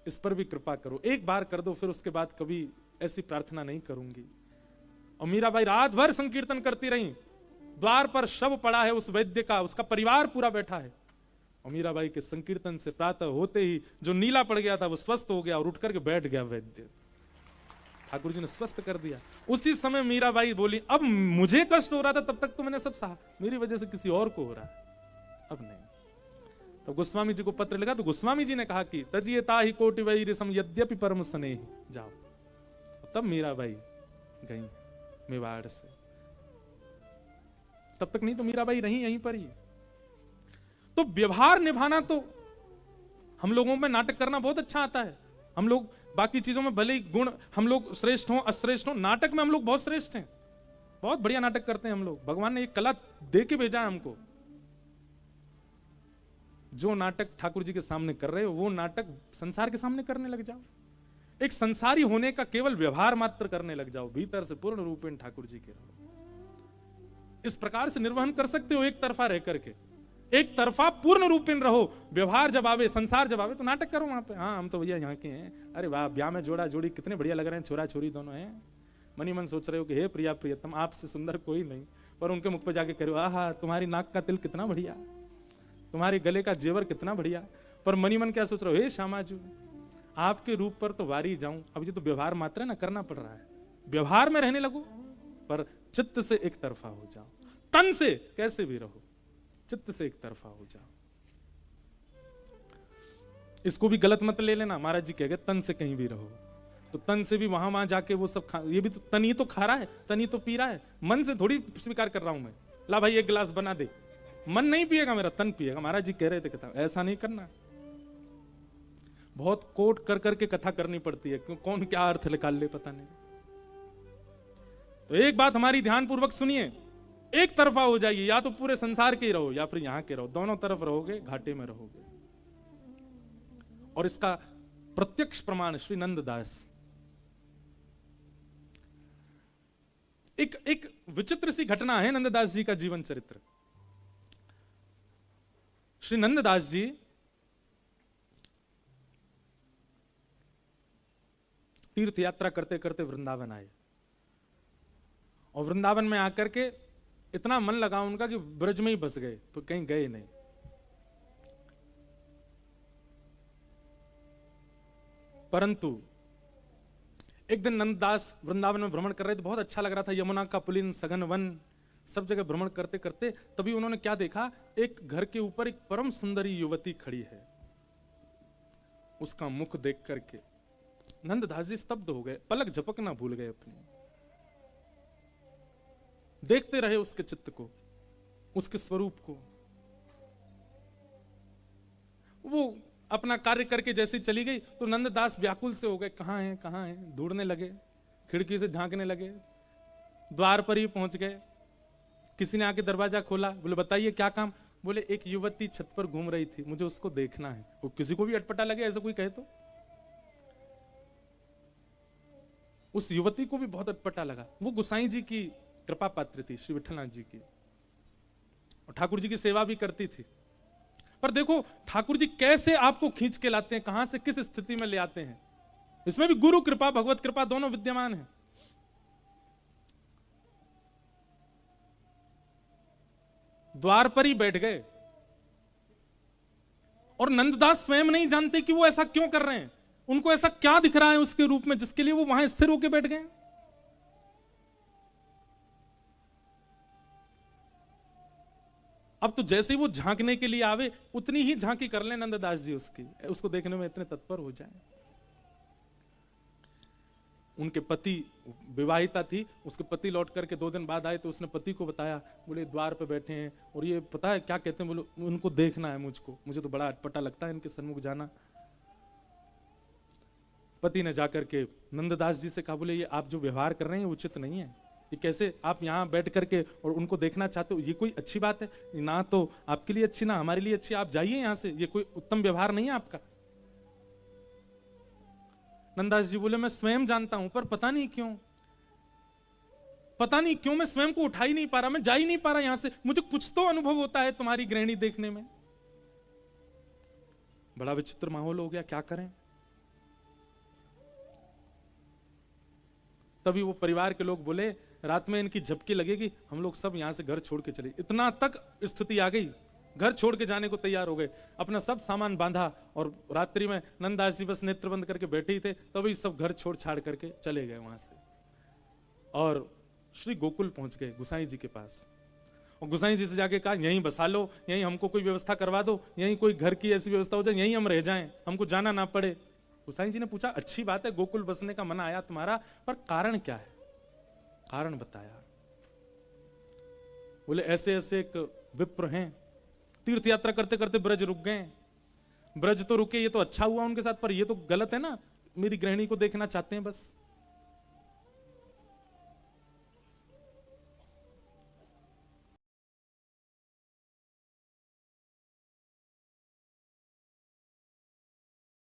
इस पर भी कृपा करो, एक बार कर दो, फिर उसके बाद कभी ऐसी प्रार्थना नहीं करूंगी। और मीराबाई रात भर संकीर्तन करती रही, द्वार पर शव पड़ा है उस वैद्य का, उसका परिवार पूरा बैठा है, और मीराबाई के संकीर्तन से प्रातः होते ही जो नीला पड़ गया था वो स्वस्थ हो गया, और उठ करके बैठ गया वैद्य, ठाकुर जी ने स्वस्थ कर दिया। उसी समय मीराबाई बोली अब मुझे कष्ट हो रहा था तब तक तो मैंने सब सहा, मेरी वजह से किसी और को हो रहा है, अब नहीं। तो गोस्वामी जी को पत्र लिखा, तो गोस्वामी जी ने कहा कि तजिए ताहि कोटि वैरिसम यद्यपि परम स्नेह, जाओ। तब मीराबाई गई मेवाड़ से, तब तक नहीं तो मीराबाई रही यहीं पर ही। तो व्यवहार निभाना, तो हम लोगों में नाटक करना बहुत अच्छा आता है, हम लोग बाकी चीजों में भले ही गुण हम लोग श्रेष्ठ हो अश्रेष्ठ हो, नाटक में हम लोग बहुत श्रेष्ठ हैं, बहुत बढ़िया नाटक करते हैं हम लोग, भगवान ने एक कला दे के भेजा है हमको। जो नाटक ठाकुर जी के सामने कर रहे हो वो नाटक संसार के सामने करने लग जाओ, एक संसारी होने का केवल व्यवहार मात्र करने लग जाओ, भीतर से पूर्ण रूपेण ठाकुर जी के रहो। इस प्रकार से निर्वहन कर सकते हो एक तरफा रह करके, एक तरफा पूर्ण रूपेण रहो, व्यवहार जब आवे संसार जब आवे तो नाटक करो वहां पे, हाँ हम तो भैया यहाँ के हैं, अरे वाह ब्याह में जोड़ा जोड़ी कितने बढ़िया लग रहे हैं, छोरा छोरी दोनों हैं, मनी मन सोच रहे हो कि हे प्रिया प्रियतम आपसे सुंदर कोई नहीं, पर उनके मुख पे जाके करो आहा तुम्हारी नाक का तिल कितना बढ़िया, तुम्हारे गले का जेवर कितना बढ़िया, पर मनी मन क्या सोच रहे हो हे श्यामाजू आपके रूप पर तो वारी जाऊं। अब ये तो व्यवहार मात्र है ना, करना पड़ रहा है, व्यवहार में रहने लगो, पर चित्त से एक तरफा हो जाओ, तन से कैसे भी रहो, चित्त से एक तरफा हो जाओ। इसको भी गलत मत ले लेना, महाराज जी कह गए तन से कहीं भी रहो, तो तन से भी वहां जाके वो सब ये भी तो तन ही तो खा रहा है, तन ही तो पी रहा है, मन से थोड़ी स्वीकार कर रहा हूं मैं, ला भाई एक गिलास बना दे, मन नहीं पिएगा मेरा, तन पिएगा। महाराज जी कह रहे थे कथा ऐसा नहीं करना, बहुत कोट कर करके कथा करनी पड़ती है, कौन क्या अर्थ निकाल ले पता नहीं। तो एक बात हमारी ध्यान पूर्वक सुनिए, एक तरफा हो जाइए, या तो पूरे संसार के ही रहो या फिर यहां के रहो, दोनों तरफ रहोगे घाटे में रहोगे। और इसका प्रत्यक्ष प्रमाण श्री नंददास, एक विचित्र सी घटना है नंददास जी का जीवन चरित्र। श्री नंददास जी तीर्थ यात्रा करते करते वृंदावन आए, और वृंदावन में आकर के इतना मन लगा उनका कि ब्रज में ही बस गए, तो कहीं गए नहीं। परंतु एक दिन नंददास वृंदावन में भ्रमण कर रहे थे, बहुत अच्छा लग रहा था, यमुना का पुलिन सघन वन सब जगह भ्रमण करते करते तभी उन्होंने क्या देखा, एक घर के ऊपर एक परम सुंदरी युवती खड़ी है, उसका मुख देख करके नंददास जी स्तब्ध हो गए, पलक झपकना भूल गए अपने, देखते रहे उसके चित्त को, उसके स्वरूप को। वो अपना कार्य करके जैसे ही चली गई तो नंददास व्याकुल से हो गए, कहाँ हैं, ढूंढने लगे, खिड़की से झांकने लगे, द्वार पर ही पहुंच गए। किसी ने आके दरवाजा खोला, बोले बताइए क्या काम? बोले एक युवती छत पर घूम रही थी, मुझे उसको देखना है। वो किसी को भी अटपटा लगे ऐसा कोई कहे तो? उस युवती को भी बहुत अटपटा लगा। वो गोसाई जी की कृपा पात्र थी, श्री विठलनाथ जी की, और ठाकुर जी की सेवा भी करती थी। पर देखो ठाकुर जी कैसे आपको खींच के लाते हैं, कहां से किस स्थिति में ले आते हैं। इसमें भी गुरु कृपा भगवत कृपा दोनों विद्यमान है। द्वार पर ही बैठ गए और नंददास स्वयं नहीं जानते कि वो ऐसा क्यों कर रहे हैं, उनको ऐसा क्या दिख रहा है उसके रूप में जिसके लिए वो वहां स्थिर होकर बैठ गए। अब तो जैसे ही वो झांकने के लिए आवे उतनी ही झांकी कर ले नंददास जी उसकी, उसको देखने में इतने तत्पर हो जाए। उनके पति, विवाहिता थी, उसके पति लौट करके 2 दिन बाद आए तो उसने पति को बताया, बोले द्वार पे बैठे हैं और ये पता है क्या कहते हैं? बोले उनको देखना है मुझे तो बड़ा अटपटा लगता है इनके सन्मुख जाना। पति ने जाकर के नंददास जी से कहा, बोले ये आप जो व्यवहार कर रहे हैं उचित नहीं है, ये कैसे आप यहाँ बैठ करके और उनको देखना चाहते हो, ये कोई अच्छी बात है ना? तो आपके लिए अच्छी ना हमारे लिए अच्छी, आप जाइए यहां से, ये कोई उत्तम व्यवहार नहीं है आपका। नंददास जी बोले मैं स्वयं जानता हूं, पर पता नहीं क्यों मैं स्वयं को उठा ही नहीं पा रहा, मैं जा ही नहीं पा रहा यहां से, मुझे कुछ तो अनुभव होता है तुम्हारी गृहिणी देखने में। बड़ा विचित्र माहौल हो गया, क्या करें? तभी वो परिवार के लोग बोले रात में इनकी झपकी लगेगी, हम लोग सब यहां से घर छोड़ के चले। इतना तक स्थिति आ गई, घर छोड़ के जाने को तैयार हो गए, अपना सब सामान बांधा और रात्रि में नंददास जी बस नेत्र बंद करके बैठे ही थे, तभी सब घर छोड़ छाड़ करके चले गए वहां से और श्री गोकुल पहुंच गए गुसाई जी के पास। और गुसाई जी से जाके कहा यहीं बसा लो, यहीं हमको कोई व्यवस्था करवा दो, यहीं कोई घर की ऐसी व्यवस्था हो जाए, यहीं हम रह जाएं, हमको जाना ना पड़े। गुसाई जी ने पूछा अच्छी बात है गोकुल बसने का मन आया तुम्हारा, पर कारण क्या है? कारण बताया। बोले ऐसे ऐसे एक विप्र हैं, तीर्थ यात्रा करते करते ब्रज रुक गए। ब्रज तो रुके, ये तो अच्छा हुआ उनके साथ, पर ये तो गलत है ना, मेरी गृहिणी को देखना चाहते हैं बस।